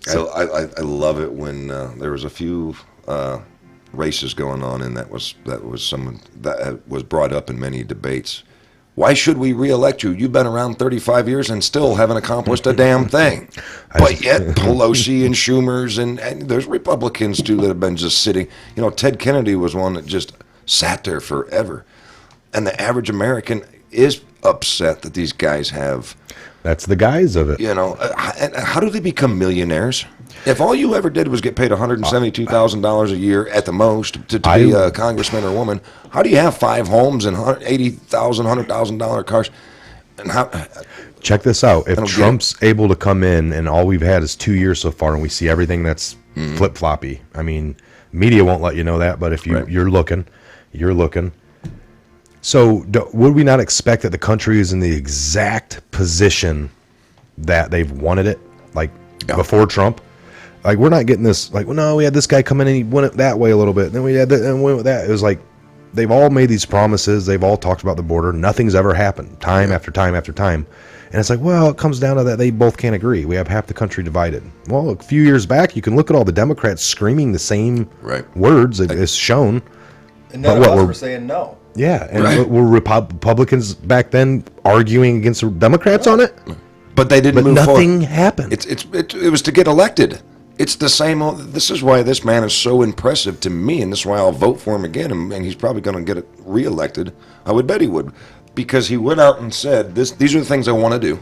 I love it when there was a few races going on, and that was someone that was brought up in many debates. Why should we reelect you? You've been around 35 years and still haven't accomplished a damn thing. But yet Pelosi and Schumer's and there's Republicans too that have been just sitting. You know, Ted Kennedy was one that just sat there forever. And the average American is upset that these guys have. That's the guise of it. You know, and how do they become millionaires? If all you ever did was get paid $172,000 a year at the most to be a congressman or woman, how do you have 5 homes and $80,000, $100,000 cars? And how? Check this out. If Trump's able to come in and all we've had is 2 years so far and we see everything that's flip-floppy. I mean, media won't let you know that, but if you're looking. So would we not expect that the country is in the exact position that they've wanted it, like before Trump? Like, we're not getting this, like, well, no, we had this guy come in and he went it that way a little bit. Then we had that and went with that. It was like, they've all made these promises. They've all talked about the border. Nothing's ever happened, time after time after time. And it's like, well, it comes down to that they both can't agree. We have half the country divided. Well, a few years back, you can look at all the Democrats screaming the same words. It's shown. And none of us were saying no. Yeah, and were Republicans back then arguing against the Democrats on it? But they didn't move forward. Nothing happened. It was to get elected. It's the same. This is why this man is so impressive to me, and this is why I'll vote for him again. And he's probably going to get it reelected. I would bet he would, because he went out and said, "These are the things I want to do,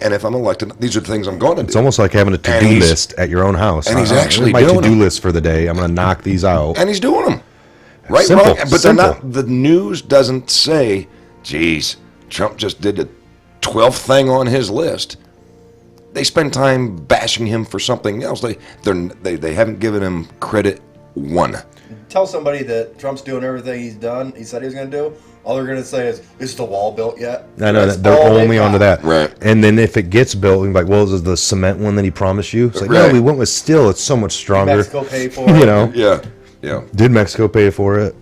and if I'm elected, these are the things I'm going to do." It's almost like having a to-do list at your own house. And he's actually my doing to-do them. list for the day. I'm going to knock these out. And he's doing them. Right, Simple, wrong, but simple. they're not. The news doesn't say, "Geez, Trump just did the 12th thing on his list." They spend time bashing him for something else. They haven't given him credit one. Tell somebody that Trump's doing everything he said he was going to do. All they're going to say is the wall built yet? I know That's that they're all only got. onto that. Right. And then if it gets built, you're like, well, is it the cement one that he promised you? It's like, Right. no, we went with steel. It's so much stronger. Mexico pay for it. You know, Yeah. did Mexico pay for it?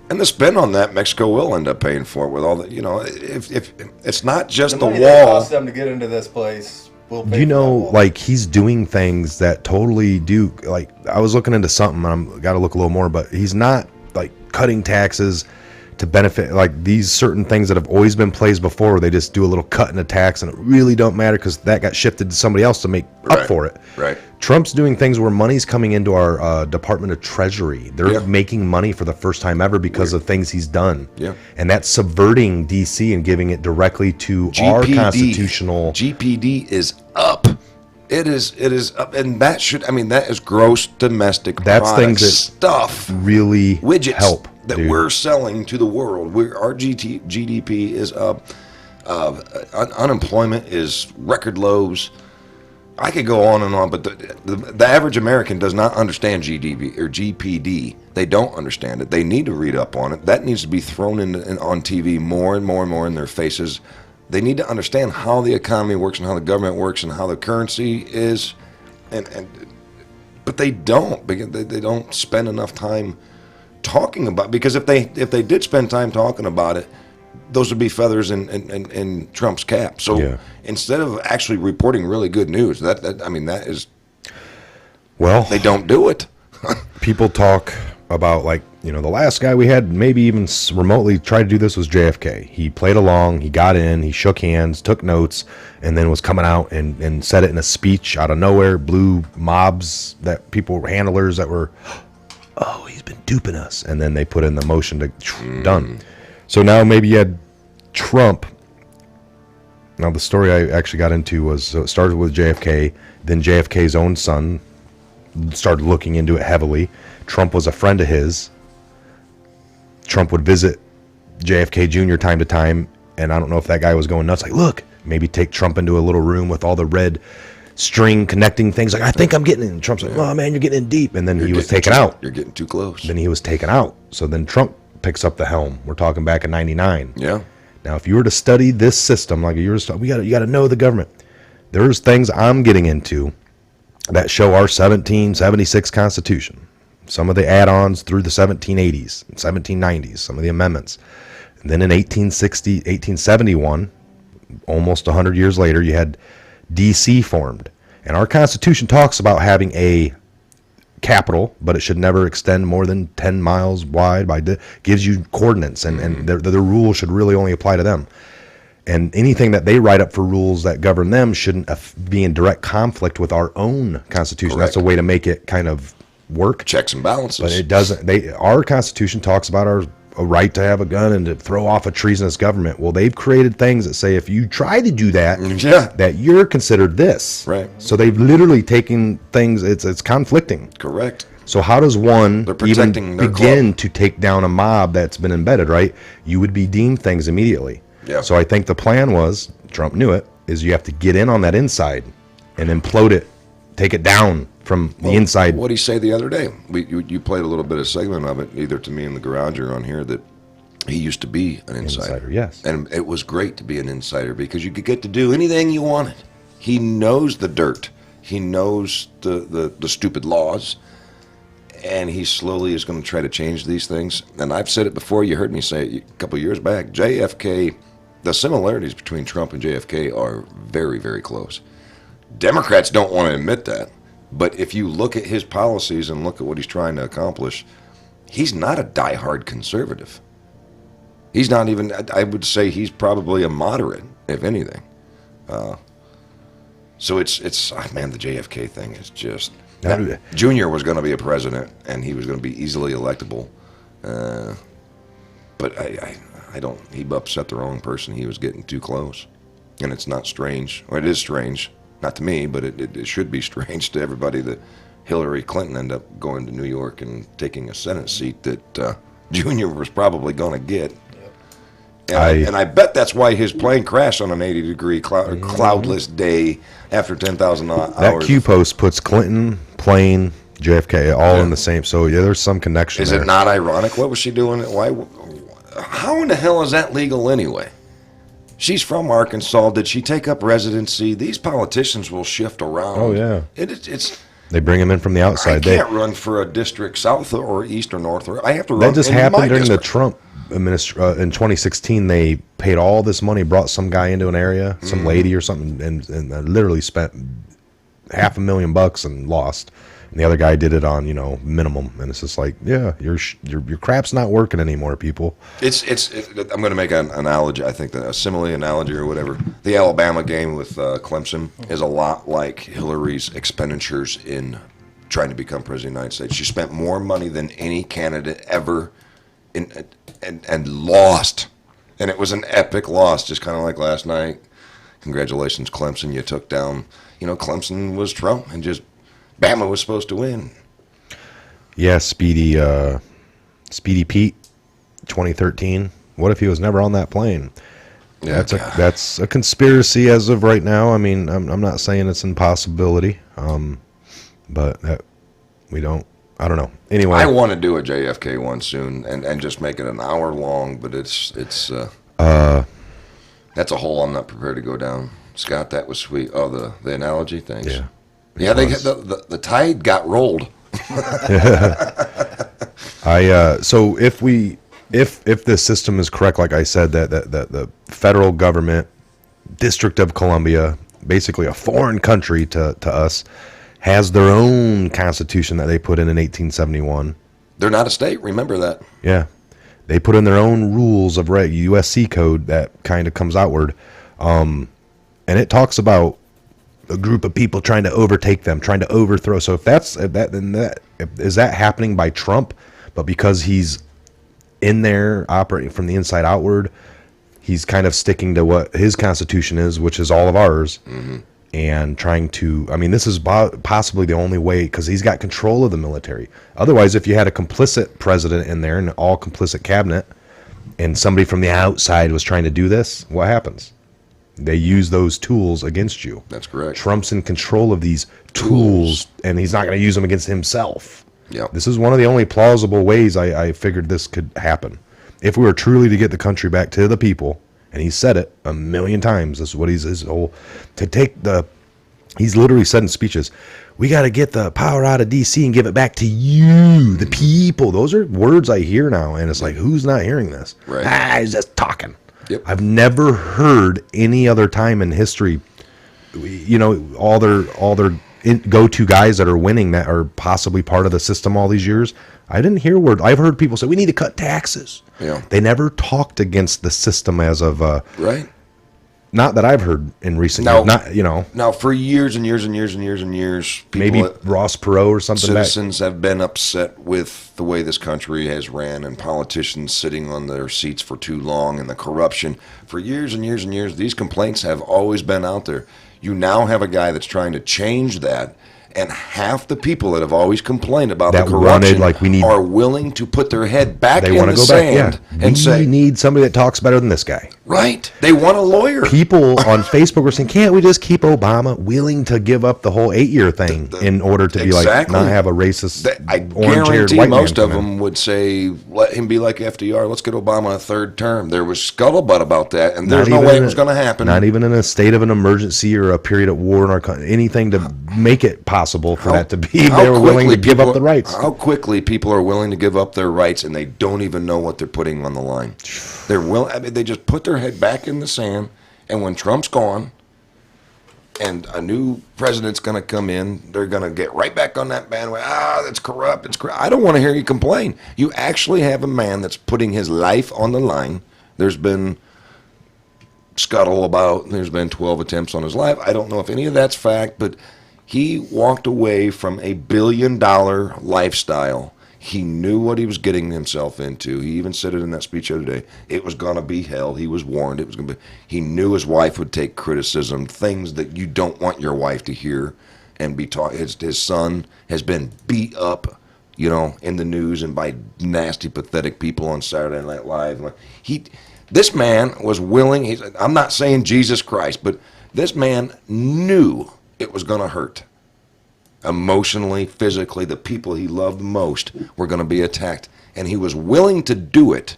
And the spin on that, Mexico will end up paying for it with all the, if it's not just the money that wall. cost them to get into this place. Will pay You for know, that wall. like he's doing things that totally do. Like I was looking into something. I'm got to look a little more, but he's not like cutting taxes to benefit like these certain things that have always been plays before. Where they just do a little cut in the tax, and it really don't matter because that got shifted to somebody else to make up Right. for it. Right. Trump's doing things where money's coming into our Department of Treasury. They're Yeah. making money for the first time ever because of things he's done. Yeah. And that's subverting D.C. and giving it directly to our constitutional. GPD is up. It is up, and that that is gross domestic That's product things that stuff, really widgets help that dude. we're selling to the world. Our GDP is up. Unemployment is record lows. I could go on and on, but the average American does not understand GDP or GPD. They don't understand it. They need to read up on it. That needs to be thrown on TV more and more and more in their faces. They need to understand how the economy works and how the government works and how the currency is, but they don't. Because they don't spend enough time talking about. Because if they did spend time talking about it, those would be feathers in Trump's cap. So Yeah. instead of actually reporting really good news, that is, Well, they don't do it. people talk about like the last guy we had maybe even remotely tried to do this was JFK. He played along, he got in, he shook hands, took notes, and then was coming out and said it in a speech out of nowhere. Blew mobs that people were handlers that were, oh, he's been duping us, and then they put in the motion to done. So now maybe you had Trump. Now the story I actually got into was so it started with JFK, then JFK's own son started looking into it heavily. Trump was a friend of his. Trump would visit JFK Jr. time to time, and I don't know if that guy was going nuts. Like, look, maybe take Trump into a little room with all the red string connecting things. Like, I think I'm getting in. And Trump's like, oh man, you're getting in deep. And then he was taken out. You're getting too close. Then he was taken out. So then Trump picks up the helm. We're talking back in '99. Yeah. Now, if you were to study this system, like you got to know the government. There's things I'm getting into that show our 1776 Constitution. Some of the add-ons through the 1780s, 1790s, some of the amendments. And then in 1871, almost 100 years later, you had D.C. formed. And our Constitution talks about having a capital, but it should never extend more than 10 miles wide. Gives you coordinates, and the rules should really only apply to them. And anything that they write up for rules that govern them shouldn't be in direct conflict with our own Constitution. Correct. That's a way to make it kind of work. Checks and balances. But it doesn't. Our Constitution talks about a right to have a gun and to throw off a treasonous government. Well, they've created things that say if you try to do that, Yeah. that you're considered this. Right. So they've literally taken things. It's conflicting. Correct. So how does one They're even protecting their begin to take down a mob that's been embedded? Right. You would be deemed things immediately. Yeah. So I think the plan was, Trump knew it, is you have to get in on that inside and implode it, take it down from the inside. What did he say the other day? You played a little bit of segment of it, either to me in the garage or on here, that he used to be an insider. Yes. And it was great to be an insider because you could get to do anything you wanted. He knows the dirt. He knows the stupid laws. And he slowly is going to try to change these things. And I've said it before. You heard me say it a couple of years back. JFK, the similarities between Trump and JFK are very, very close. Democrats don't want to admit that. But if you look at his policies and look at what he's trying to accomplish, he's not a diehard conservative. He's not even, I would say he's probably a moderate, if anything. So it's man, the JFK thing is just. Now, Junior was going to be a president, and he was going to be easily electable. But I don't. He upset the wrong person. He was getting too close, and it's not strange. Well, it is strange, not to me, but it should be strange to everybody that Hillary Clinton ended up going to New York and taking a Senate seat that Junior was probably going to get. And I bet that's why his plane crashed on an 80-degree cloudless day after 10,000 hours. That Q post puts Clinton, plane, JFK all in the same. So yeah, there's some connection. Is there. it not ironic? What was she doing? Why? How in the hell is that legal anyway? She's from Arkansas. Did she take up residency? These politicians will shift around. Oh yeah, it's. They bring them in from the outside. I can't run for a district south or east or north. I have to run. That just in happened my during district. the Trump administration in 2016. They paid all this money, brought some guy into an area, some lady or something, and literally spent $500,000 and lost. And the other guy did it on minimum, and it's just like, yeah, your crap's not working anymore, people. I'm going to make an analogy. I think that a simile analogy or whatever. The Alabama game with Clemson is a lot like Hillary's expenditures in trying to become president of the United States. She spent more money than any candidate ever, and lost, and it was an epic loss, just kind of like last night. Congratulations, Clemson! You took down. Clemson was Trump, and just Bama was supposed to win. Yeah, Speedy Pete, 2013. What if he was never on that plane? Yeah, that's a conspiracy as of right now. I mean, I'm not saying it's an impossibility, but we don't. I don't know. Anyway, I want to do a JFK one soon and just make it an hour long, but it's that's a hole I'm not prepared to go down. Scott, that was sweet. Oh, the analogy, thanks. Yeah, the tide got rolled. So if this system is correct, like I said, that the federal government, District of Columbia, basically a foreign country to us, has their own constitution that they put in 1871. They're not a state. Remember that. Yeah, they put in their own rules of USC code that kind of comes outward, and it talks about a group of people trying to overtake them, trying to overthrow. So if is that happening by Trump, but because he's in there operating from the inside outward, he's kind of sticking to what his constitution is, which is all of ours, and trying to. I mean, this is possibly the only way because he's got control of the military. Otherwise, if you had a complicit president in there and all complicit cabinet, and somebody from the outside was trying to do this, what happens? They use those tools against you. That's correct. Trump's in control of these tools, and he's not going to use them against himself. Yep. This is one of the only plausible ways I figured this could happen. If we were truly to get the country back to the people, and he said it a million times, this is what his whole, he's literally said in speeches, we got to get the power out of D.C. and give it back to you, the people. Those are words I hear now, and it's like, who's not hearing this? Right. He's just talking. Yep. I've never heard any other time in history, all their go-to guys that are winning that are possibly part of the system all these years. I didn't hear word. I've heard people say we need to cut taxes. Yeah. They never talked against the system as of right. Not that I've heard in recent years. Not Now for years and years and years and years and years, maybe Ross Perot or something. Citizens have been upset with the way this country has ran and politicians sitting on their seats for too long and the corruption. For years and years and years, these complaints have always been out there. You now have a guy that's trying to change that, and half the people that have always complained about the corruption are willing to put their head back in the sand and say, we need somebody that talks better than this guy. Right. They want a lawyer. People on Facebook were saying, can't we just keep Obama willing to give up the whole 8-year thing in order to be like, not have a racist, I guarantee most of them would say, let him be like FDR. Let's get Obama a third term. There was scuttlebutt about that, and there's no way it was going to happen. Not even in a state of an emergency or a period of war in our country, anything to make it possible for that to be. They were willing to give up the rights. How quickly people are willing to give up their rights, and they don't even know what they're putting on the line. They just put their head back in the sand, and when Trump's gone and a new president's going to come in, they're going to get right back on that bandwagon. That's corrupt. It's corrupt. I don't want to hear you complain. You actually have a man that's putting his life on the line. There's been scuttle about there's been 12 attempts on his life. I don't know if any of that's fact, but he walked away from a $1 billion lifestyle. He knew what he was getting himself into. He even said it in that speech the other day. It was going to be hell. He was warned. It was going to be. He knew his wife would take criticism, things that you don't want your wife to hear and be taught. His son has been beat up, in the news and by nasty, pathetic people on Saturday Night Live. This man was willing. I'm not saying Jesus Christ, but this man knew it was going to hurt. Emotionally, physically, the people he loved most were going to be attacked. And he was willing to do it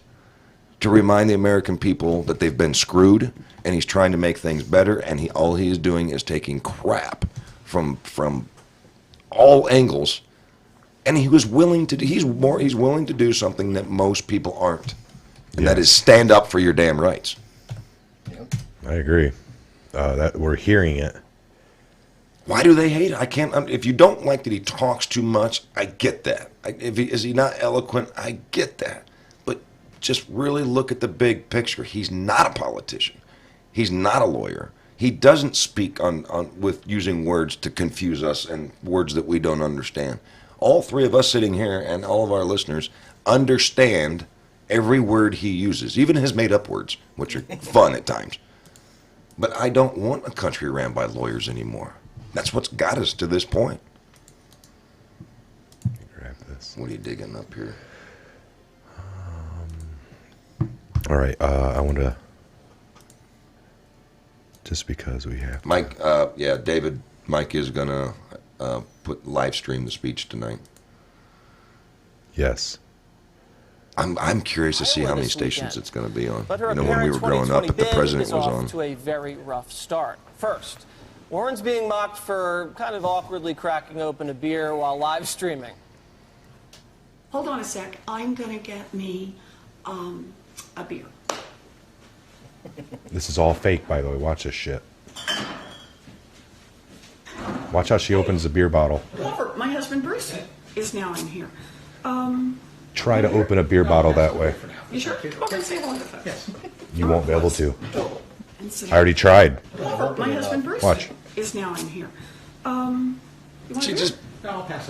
to remind the American people that they've been screwed, and he's trying to make things better, and all he is doing is taking crap from all angles. And he was willing to he's willing to do something that most people aren't. And that is stand up for your damn rights. I agree. That we're hearing it. Why do they hate it? I can't. If you don't like that he talks too much, I get that. Is he not eloquent? I get that. But just really look at the big picture. He's not a politician. He's not a lawyer. He doesn't speak on with using words to confuse us and words that we don't understand. All three of us sitting here and all of our listeners understand every word he uses, even his made-up words, which are fun at times. But I don't want a country ran by lawyers anymore. That's what's got us to this point. Grab this. What are you digging up here? All right. I want to, just because we have to. Mike, David, Mike is going to live stream the speech tonight. Yes. I'm curious to see how many stations it's going to be on. When we were growing up, if the president was on. To a very rough start. First, Warren's being mocked for kind of awkwardly cracking open a beer while live streaming. Hold on a sec. I'm going to get me a beer. This is all fake, by the way. Watch this shit. Watch how she opens the beer bottle. Robert, my husband Bruce is now in here. Try to open a beer bottle that way. You sure? Come over and say hello to folks. Yes. You won't be able to. And say, I already tried. Robert, my husband Bruce Watch. is now in here. You want She a beer? just.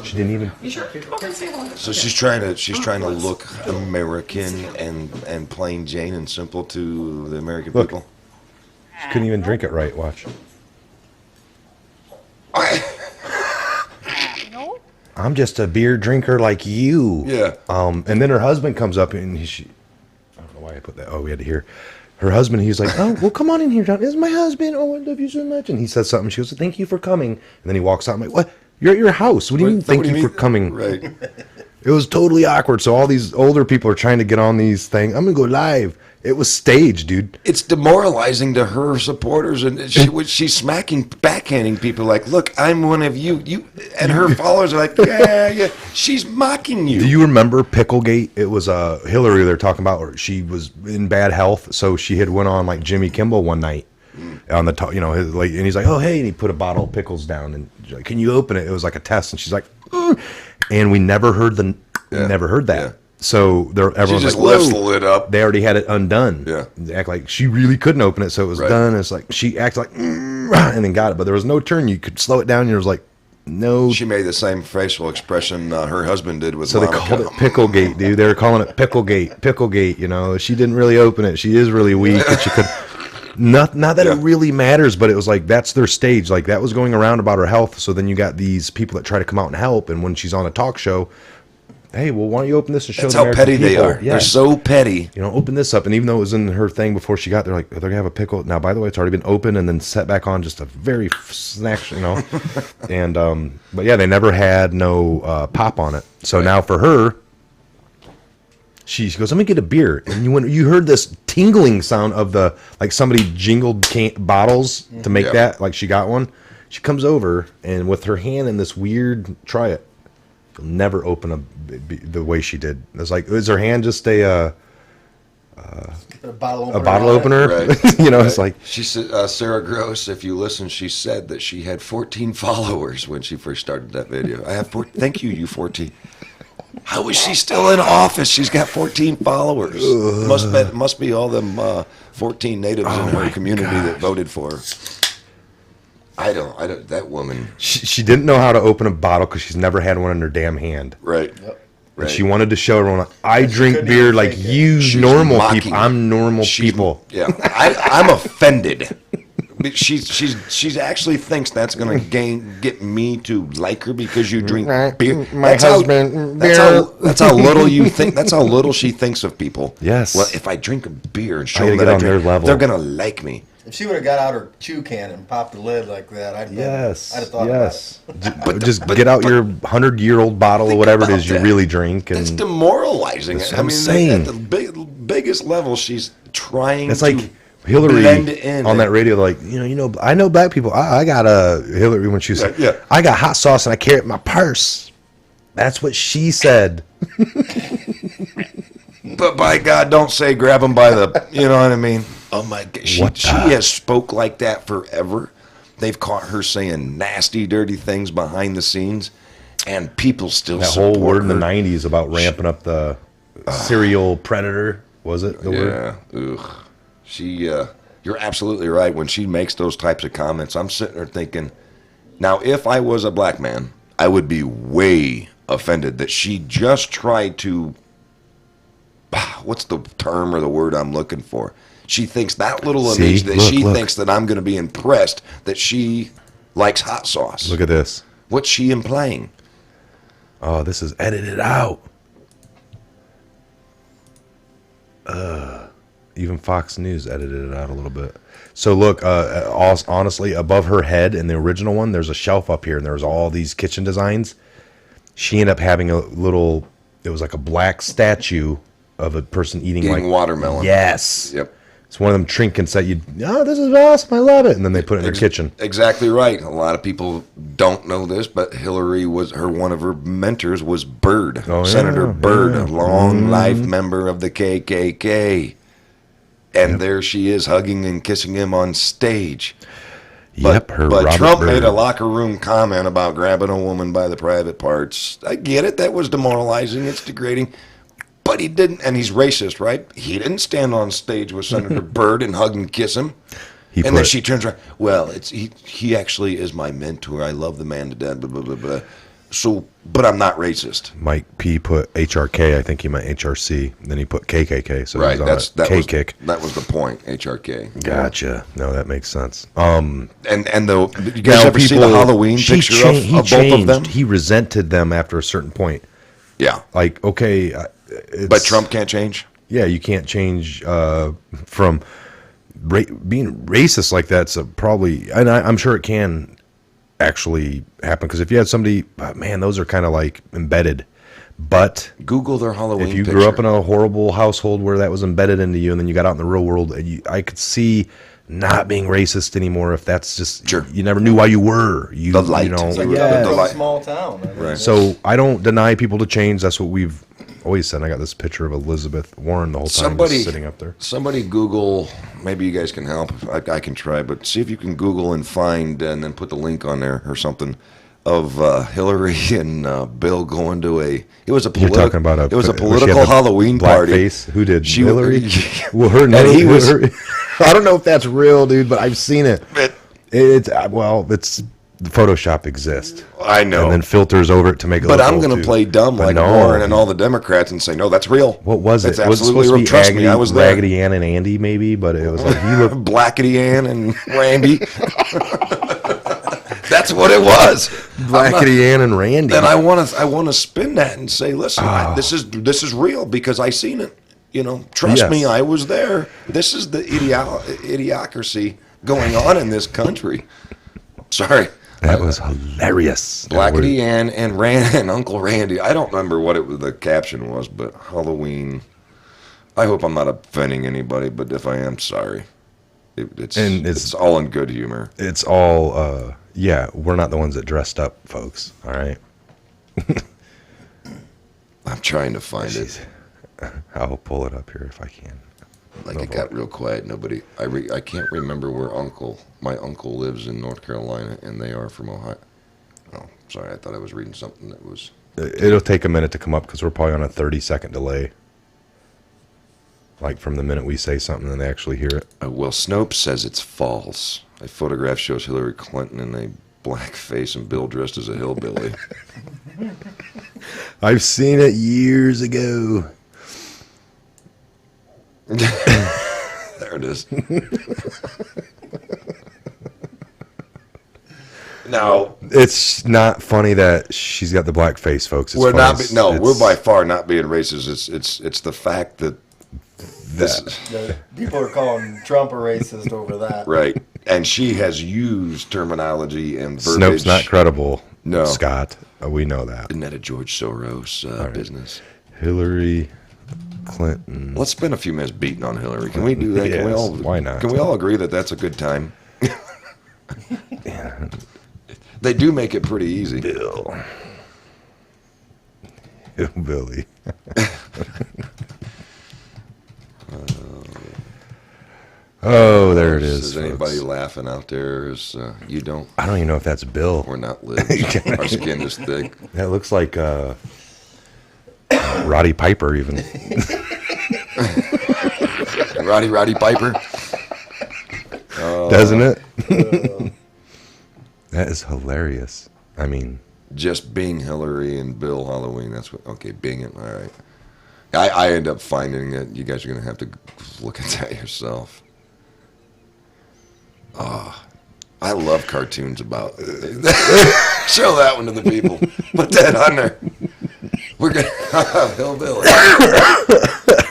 She didn't even. You sure? Come over and say hello to So folks. she's trying to look American and plain Jane and simple to the American Look. people. She couldn't even drink it right. Watch. I'm just a beer drinker like you. Yeah. And then her husband comes up and I don't know why I put that. Oh, we had to hear. Her husband, he's like, oh, well, come on in here, John. This is my husband. Oh, I love you so much. And he says something. She goes, thank you for coming. And then he walks out. I'm like, what? You're at your house. What do you mean, thank you for coming? Right. It was totally awkward. So all these older people are trying to get on these things. I'm going to go live. It was staged, dude. It's demoralizing to her supporters, and she's backhanding people like, look, I'm one of you. And her followers are like, yeah. She's mocking you. Do you remember Picklegate? It was Hillary they're talking about. Or she was in bad health, so she had went on like Jimmy Kimmel one night on the top, and he's like, oh hey, and he put a bottle of pickles down, and she's like, can you open it? It was like a test, and she's like, and we never heard that. Yeah. So everyone's just like, lifts the lid up. They already had it undone. Yeah. They act like she really couldn't open it, so it was done. It's like she acted like, and then got it, but there was no turn. You could slow it down. And it was like, no. She made the same facial expression her husband did with So they Monica. called it Picklegate, dude. They were calling it Picklegate. She didn't really open it. She is really weak, and she could. Not that it really matters, but it was like that's their stage. Like that was going around about her health. So then you got these people that try to come out and help, and when she's on a talk show. Hey, well, why don't you open this and show That's the how American petty people? they are. Yeah. They're so petty. Open this up. And even though it was in her thing before she got there, like, they're going to have a pickle. Now, by the way, it's already been open and then set back on just a very snack, And, but yeah, they never had no pop on it. So now for her, she goes, let me get a beer. And you heard this tingling sound of like somebody jingled bottles to make that, like she got one. She comes over and with her hand in this weird, try it. Never open the way she did. It's like, is her hand just a bottle opener? Right. It's like she said. Sarah Gross, if you listen, she said that she had 14 followers when she first started that video. I have 14. Thank you, you 14. How is she still in office? She's got 14 followers. Must be all them 14 natives in her community that voted for her. I don't. That woman. She didn't know how to open a bottle because she's never had one in her damn hand. Right. Yep. And she wanted to show everyone, I she drink couldn't beer even like take it. you She's normal mocking people. me. I'm normal people. Yeah, I'm offended. She's actually thinks that's gonna get me to like her because you drink beer. My husband, That's how little you think. That's how little she thinks of people. Yes. Well, if I drink a beer and show gotta them that get I on drink, their level. they're gonna like me. If she would have got out her chew can and popped the lid like that, I'd have thought yes. about Just get out your 100-year-old bottle or Think whatever it about is you that. really drink. That's And demoralizing. That's I what I'm mean, saying. at the biggest level, she's trying it's to like Hillary blend in on that radio, like, I know black people. I got a Hillary when she said, Yeah. I got hot sauce and I carry it in my purse. That's what she said. But by God, don't say grab him by the, you know what I mean? Oh my God, she has spoke like that forever. They've caught her saying nasty, dirty things behind the scenes, and people still That support whole word in the her. 90s about ramping up the serial predator, was it the word? Yeah, ugh. You're absolutely right. When she makes those types of comments, I'm sitting there thinking, now if I was a black man, I would be way offended that she just tried to, what's the term or the word I'm looking for? She thinks that little of me, See? that Look, she look. thinks that I'm going to be impressed that she likes hot sauce. Look at this. What's she implying? Oh, this is edited out. Even Fox News edited it out a little bit. So look, honestly, above her head in the original one, there's a shelf up here, and there's all these kitchen designs. She ended up having a little, it was like a black statue of a person eating like watermelon. Yes. Yep. It's one of them trinkets that this is awesome, I love it. And then they put it in their kitchen. Exactly right. A lot of people don't know this, but Hillary one of her mentors was Byrd, Oh, yeah, Senator Byrd, yeah. a long life member of the KKK. And there she is hugging and kissing him on stage. But Robert Trump Byrd. made a locker room comment about grabbing a woman by the private parts. I get it. That was demoralizing. It's degrading. But he didn't, and he's racist, right? He didn't stand on stage with Senator Byrd and hug and kiss him. Then she turns around. Well, he actually is my mentor. I love the man to death. Blah, blah, blah, blah. So, but I'm not racist. Mike P put HRK. I think he meant HRC. Then he put KKK. So Right. he was on a K-kick. That was the point. HRK. Gotcha. No, that makes sense. And you guys ever see the Halloween picture of both of them? He resented them after a certain point. Yeah. Like, okay, But Trump can't change. Yeah, you can't change from being racist like that. So probably, and I'm sure it can actually happen, because if you had somebody, man, those are kind of like embedded. But Google their Halloween if you picture. grew up in a horrible household where that was embedded into you, and then you got out in the real world, I could see not being racist anymore if that's just you never knew why you were. The light. It's like Yeah. from The a light. small town. I mean, Right. So I don't deny people to change. That's what we've always said. And I got this picture of Elizabeth Warren the whole time just sitting up there. Somebody Google, maybe you guys can help. I can try, but see if you can Google and find, and then put the link on there or something, of Hillary and Bill going to it was a You're talking about it was a where she had political the Halloween black party. face? Who did? She- Hillary? Well, her And name. he was- I don't know if that's real, dude, but I've seen it. It's Photoshop exists. I know. And then filters over it to make it But look I'm real, going to too. play dumb But like no. Warren and all the Democrats and say, no, that's real. What was it? That's Was it absolutely supposed to real. be Trust me, I was there. Raggedy Ann and Andy, maybe? But it was like, he looked. Blackety Ann and Randy. That's what it was. Blackety Ann and Randy. And I want to spin that and say, listen, Oh. this is real because I seen it. Trust Yes. me, I was there. This is the idiocracy going on in this country. Sorry. That was hilarious. Blackety Ann and Uncle Randy. I don't remember what the caption was, but Halloween. I hope I'm not offending anybody, but if I am, sorry. It's all in good humor. It's all, we're not the ones that dressed up, folks. All right. I'm trying to find it. I'll pull it up here if I can. It got real quiet. Nobody. I can't remember where my uncle lives in North Carolina, and they are from Ohio. Oh, sorry. I thought I was reading something that was It'll take a minute to come up because we're probably on a 30-second delay. Like from the minute we say something and they actually hear it. Well, Snopes says it's false. A photograph shows Hillary Clinton in a black face and Bill dressed as a hillbilly. I've seen it years ago. There it is. Now, It's not funny that she's got the black face, folks. It's we're funny not. as- No, it's- we're by far not being racist. It's the fact that this The people are calling Trump a racist over that. right, and she has used terminology and verbiage. Snopes not credible. No. Scott, we know that. Isn't that a George Soros business? Hillary Clinton. Let's spend a few minutes beating on Hillary. Can we do that? Can we Yes, all? why not? Can we all agree that that's a good time? They do make it pretty easy. Bill. Hillbilly. Oh, there it is. Is anybody folks. laughing out there? You don't? I don't even know if that's Bill. We're not lives. Our skin is thick. That looks like Roddy Piper, even. Roddy Piper. Doesn't it? That is hilarious. I mean, Just Bing Hillary and Bill Halloween. That's what. Okay, Bing it. All right. I end up finding it. You guys are gonna have to look at that yourself. I love cartoons about. Show that one to the people. Put that on there. We're gonna hillbilly. that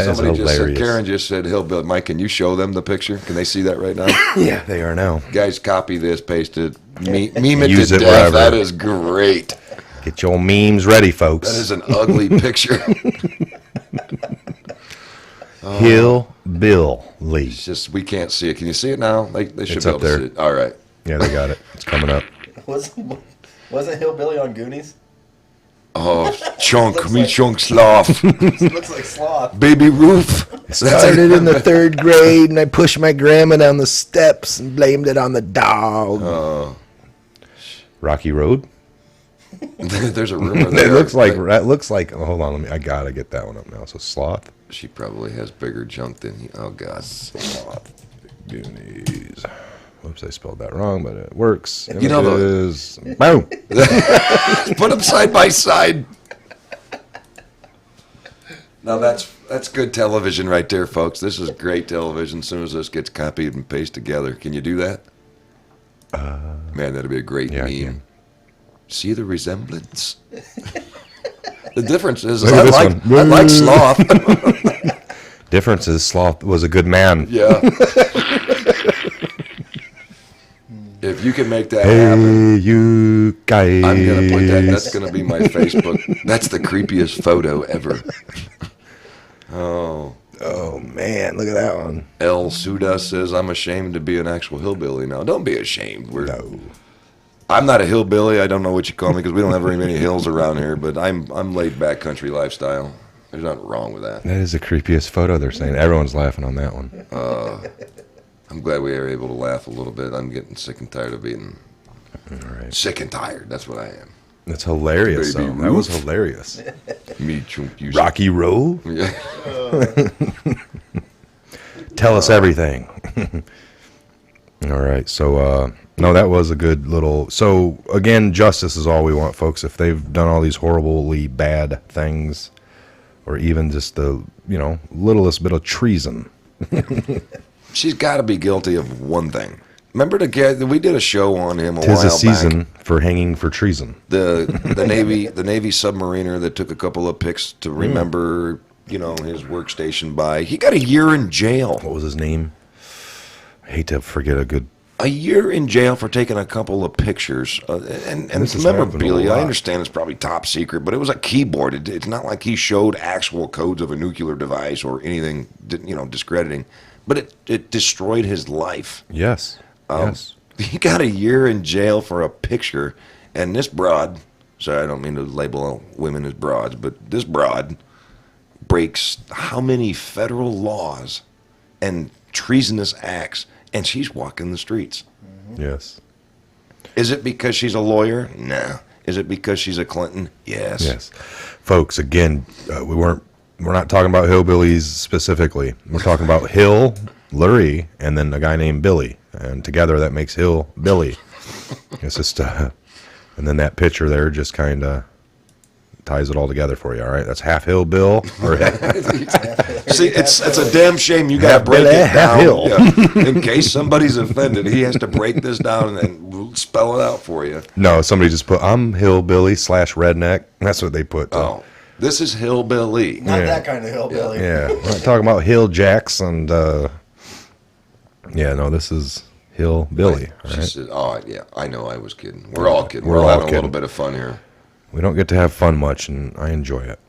is Somebody just said. hilarious. Karen just said hillbilly. Mike, can you show them the picture? Can they see that right now? Yeah, they are now. Guys, copy this, paste it, meme it Use to it death. wherever. That is great. Get your memes ready, folks. That is an ugly picture. Hillbilly. It's just we can't see it. Can you see it now? They should It's be up able to there. see it. All right. Yeah, they got it. It's coming up. Wasn't Hillbilly on Goonies? Oh, chunk Looks me like- chunk sloth, Looks like Sloth. baby roof. Started in the 3rd grade, and I pushed my grandma down the steps and blamed it on the dog. Rocky Road. There's a rumor there. It looks like that. Looks like. Oh, hold on, I gotta get that one up now. So Sloth. She probably has bigger junk than he. Oh God. Sloth. Goonies. Whoops, I spelled that wrong, but it works. You know the- Images. Boom. Put them side by side. Now that's good television right there, folks. This is great television. As soon as this gets copied and pasted together, can you do that? Man, that'd be a great Yeah, I meme. can. See the resemblance? The difference is, Look at this I one. like sloth. Difference is Sloth was a good man. Yeah. If you can make that happen, Hey, you guys. I'm gonna put that. That's gonna be my Facebook. That's the creepiest photo ever. Oh. Oh man, look at that one. El Suda says, I'm ashamed to be an actual hillbilly now. Don't be ashamed. No. I'm not a hillbilly. I don't know what you call me because we don't have very many hills around here, but I'm laid back country lifestyle. There's nothing wrong with that. That is the creepiest photo they're saying. Everyone's laughing on that one. I'm glad we were able to laugh a little bit. I'm getting sick and tired of being All right. sick and tired. That's what I am. That's hilarious. Baby Though. That was Ruth. hilarious. Me chunk you. Rocky Road? Yeah. Tell us everything. All right. So, no, that was a good little. So, again, justice is all we want, folks. If they've done all these horribly bad things, or even just the, littlest bit of treason. She's got to be guilty of one thing. Remember the guy that we did a show on him a while Tis a back? season for hanging for treason. The Navy submariner that took a couple of pics to remember, his workstation by. He got a year in jail. What was his name? I hate to forget a good. A year in jail for taking a couple of pictures and This has happened a memorabilia. I lot. understand it's probably top secret, but it was a keyboard. It's not like he showed actual codes of a nuclear device or anything, discrediting. But it destroyed his life. Yes. Yes. He got a year in jail for a picture, and this broad, sorry, I don't mean to label women as broads, but this broad breaks how many federal laws and treasonous acts, and she's walking the streets. Yes. Is it because she's a lawyer? No. Is it because she's a Clinton? Yes. Yes. Folks, again, we're not talking about hillbillies specifically. We're talking about Hill, Lurie, and then a guy named Billy. And together that makes Hill Billy. It's just, and then that picture there just kind of ties it all together for you, all right? That's half Hill Bill. Or See, it's a damn shame you got to break Billy, it half down. Hill. Yeah. In case somebody's offended, he has to break this down and spell it out for you. No, somebody just put, I'm Hillbilly / redneck. That's what they put. Oh, this is Hillbilly. Not Yeah. that kind of hillbilly. Yeah, we're not talking about Hill Jacks and, yeah, no, this is Hill Billy. All She right? said, "Oh, yeah, I know. I was kidding. We're all kidding. We're We're all having a little kidding. bit of fun here. We don't get to have fun much, and I enjoy it.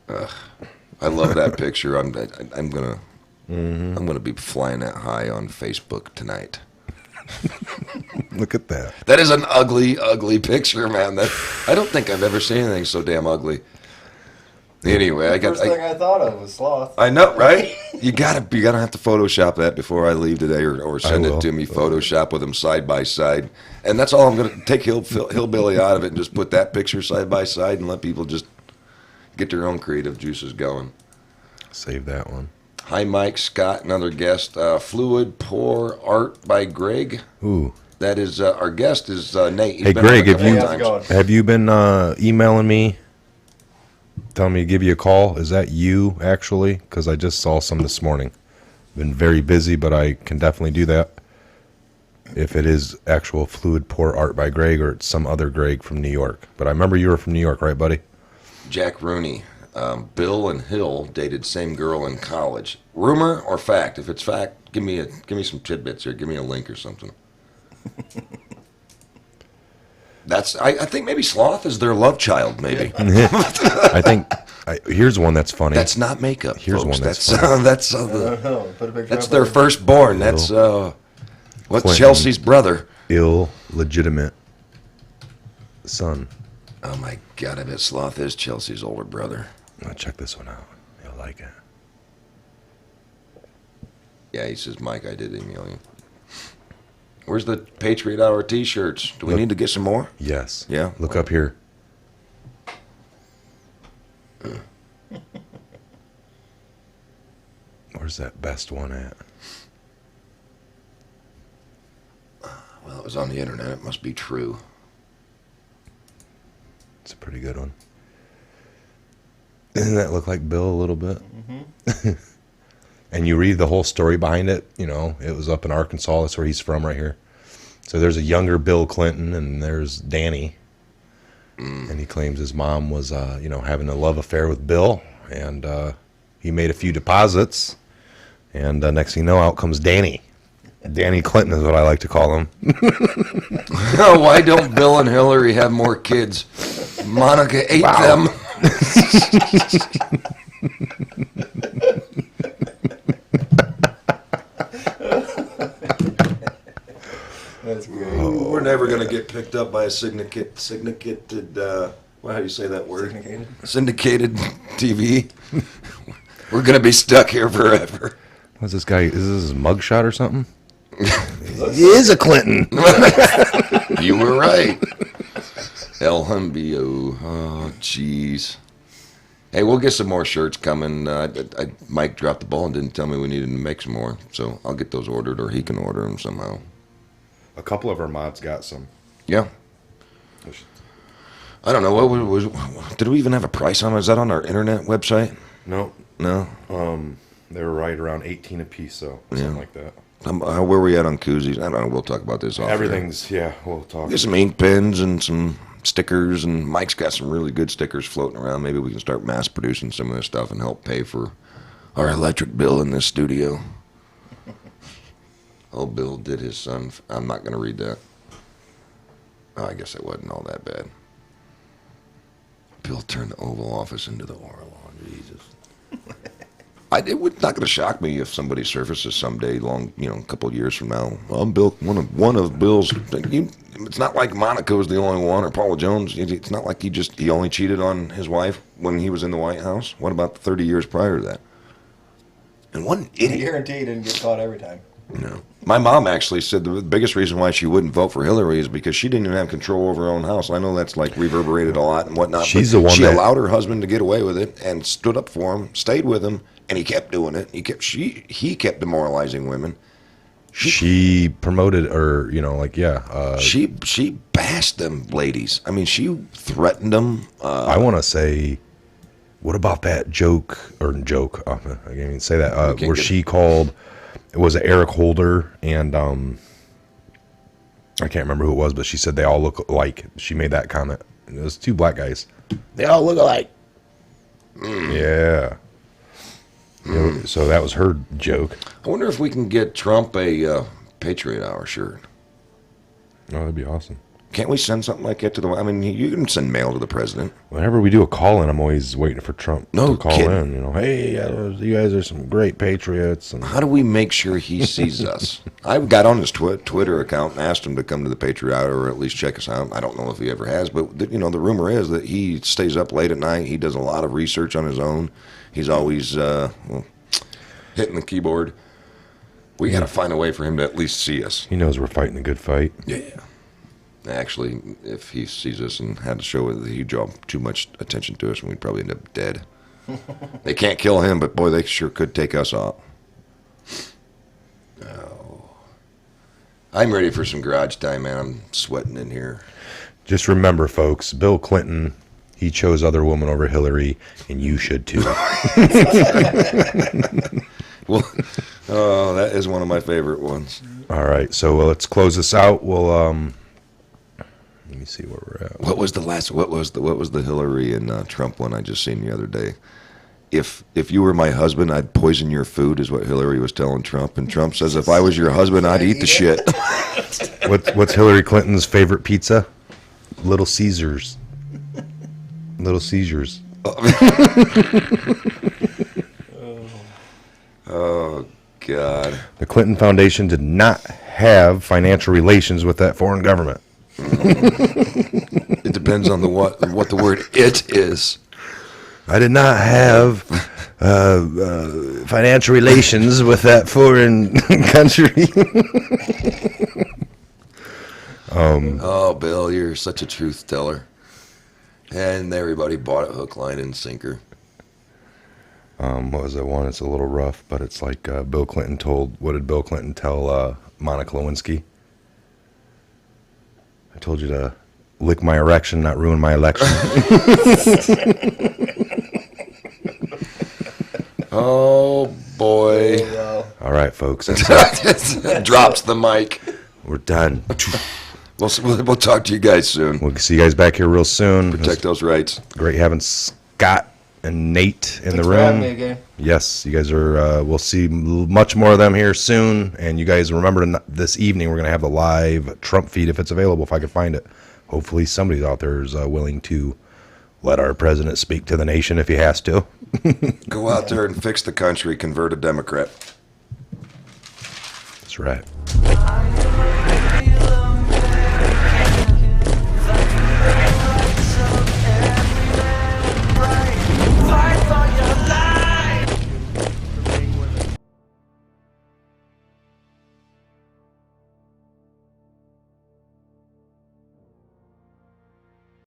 I love that picture. I'm gonna be flying that high on Facebook tonight. Look at that. That is an ugly, ugly picture, man. I don't think I've ever seen anything so damn ugly. Anyway, First thing I thought of was sloth. I know, right? You gotta have to Photoshop that before I leave today, or send it will. to me. Photoshop with them side by side, and that's all I'm gonna take Hillbilly out of it and just put that picture side by side and let people just get their own creative juices going. Save that one. Hi, Mike Scott, another guest. Fluid Pour Art by Greg. Ooh. That is our guest is Nate. He's Hey, been on Greg, a have couple you- of How's it going? Have you been emailing me, telling me to give you a call? Is that you, actually? Because I just saw some this morning. Been very busy, but I can definitely do that. If it is actual Fluid Pour Art by Greg, or it's some other Greg from New York. But I remember you were from New York, right, buddy? Jack Rooney. Bill and Hill dated same girl in college. Rumor or fact? If it's fact, give me some tidbits here. Give me a link or something. I think maybe Sloth is their love child. Maybe I think, here's one that's funny. that's not makeup. Here's folks. one that's that's I don't know. Put a picture that's up their there. firstborn. That's what's Clinton. Chelsea's brother. illegitimate son. Oh my God! I bet Sloth is Chelsea's older brother. Now check this one out. You'll like it. Yeah, he says, Mike, I did email you. Where's the Patriot Hour T-shirts? Do we Look. need to get some more? Yes. Yeah. Look up here. Where's that best one at? Well, it was on the internet. It must be true. It's a pretty good one. Doesn't that look like Bill a little bit? Mm-hmm. And you read the whole story behind it. You know, it was up in Arkansas. That's where he's from, right here. So there's a younger Bill Clinton, and there's Danny. And he claims his mom was, having a love affair with Bill, and he made a few deposits. And next thing you know, out comes Danny. Danny Clinton is what I like to call him. Why don't Bill and Hillary have more kids? Monica ate them. That's great. We're never going to get picked up by a syndicated, how do you say that word? Syndicated TV. We're going to be stuck here forever. What's this guy? Is this his mugshot or something? He is a Clinton. You were right. El Humbio. Oh, jeez. Hey, we'll get some more shirts coming. Mike dropped the ball and didn't tell me we needed to make some more, so I'll get those ordered, or he can order them somehow. A couple of our mods got some. Yeah. I don't know. What was? Did we even have a price on it? Is that on our internet website? No, No. they were right around 18 a piece, so something like that. Where were we at on koozies? I don't know. We'll talk about this off air. Everything's we'll talk. Get some ink pens and some stickers, and Mike's got some really good stickers floating around. Maybe we can start mass producing some of this stuff and help pay for our electric bill in this studio. Oh, Bill did his son. I'm not going to read that. Oh, I guess it wasn't all that bad. Bill turned the Oval Office into the Oral Lawn. Jesus. It would not going to shock me if somebody surfaces someday, a couple of years from now. Well, I'm Bill, one of Bill's. It's not like Monica was the only one, or Paula Jones. It's not like he only cheated on his wife when he was in the White House. What about the 30 years prior to that? And one I idiot. guarantee he didn't get caught every time. No. My mom actually said the biggest reason why she wouldn't vote for Hillary is because she didn't even have control over her own house. I know that's like reverberated a lot and whatnot. She's but the one she that allowed her husband to get away with it and stood up for him, stayed with him, and he kept doing it. He kept demoralizing women. She promoted, or She bashed them ladies. I mean, she threatened them. I want to say, what about that joke? I can't even say that. Where she called, it was Eric Holder, and I can't remember who it was, but she said they all look alike. She made that comment. And it was two black guys. They all look alike. Yeah. So that was her joke. I wonder if we can get Trump a Patriot Hour shirt. Oh, that'd be awesome. Can't we send something like that to the? I mean, you can send mail to the president. Whenever we do a call-in, I'm always waiting for Trump to call kidding. in. Hey, you guys are some great patriots. And How do we make sure he sees us? I got on his Twitter account and asked him to come to the Patriot Hour or at least check us out. I don't know if he ever has, but the rumor is that he stays up late at night. He does a lot of research on his own. He's always hitting the keyboard. We got to find a way for him to at least see us. he knows we're fighting a good fight. Yeah. Actually, if he sees us and had to show that he draw too much attention to us, we'd probably end up dead. They can't kill him, but boy, they sure could take us out. Oh. I'm ready for some garage time, man. I'm sweating in here. Just remember, folks, Bill Clinton, he chose other women over Hillary, and you should too. Well, oh, that is one of my favorite ones. All right, so let's close this out. We'll let me see where we're at. What was the Hillary and Trump one I just seen the other day? If you were my husband, I'd poison your food, is what Hillary was telling Trump. And Trump says, if I was your husband, I'd eat the shit. What's Hillary Clinton's favorite pizza? Little Caesars. Little Caesars. Oh, God. The Clinton Foundation did not have financial relations with that foreign government. It depends on what the word "it" is. I did not have financial relations with that foreign country. Oh, Bill, you're such a truth teller. And everybody bought it hook, line, and sinker. What was that one? It's a little rough, but it's like Bill Clinton told. What did Bill Clinton tell Monica Lewinsky? I told you to lick my erection, not ruin my election. Oh, boy. All right, folks. That's it. Drops the mic. We're done. We'll talk to you guys soon. We'll see you guys back here real soon. Protect those rights. Great having Scott and Nate in the Thanks for having room. me again. Yes, you guys are. We'll see much more of them here soon. And you guys remember this evening we're going to have the live Trump feed if it's available, if I can find it. Hopefully somebody out there is willing to let our president speak to the nation if he has to. Go out there and fix the country. Convert a Democrat. That's right.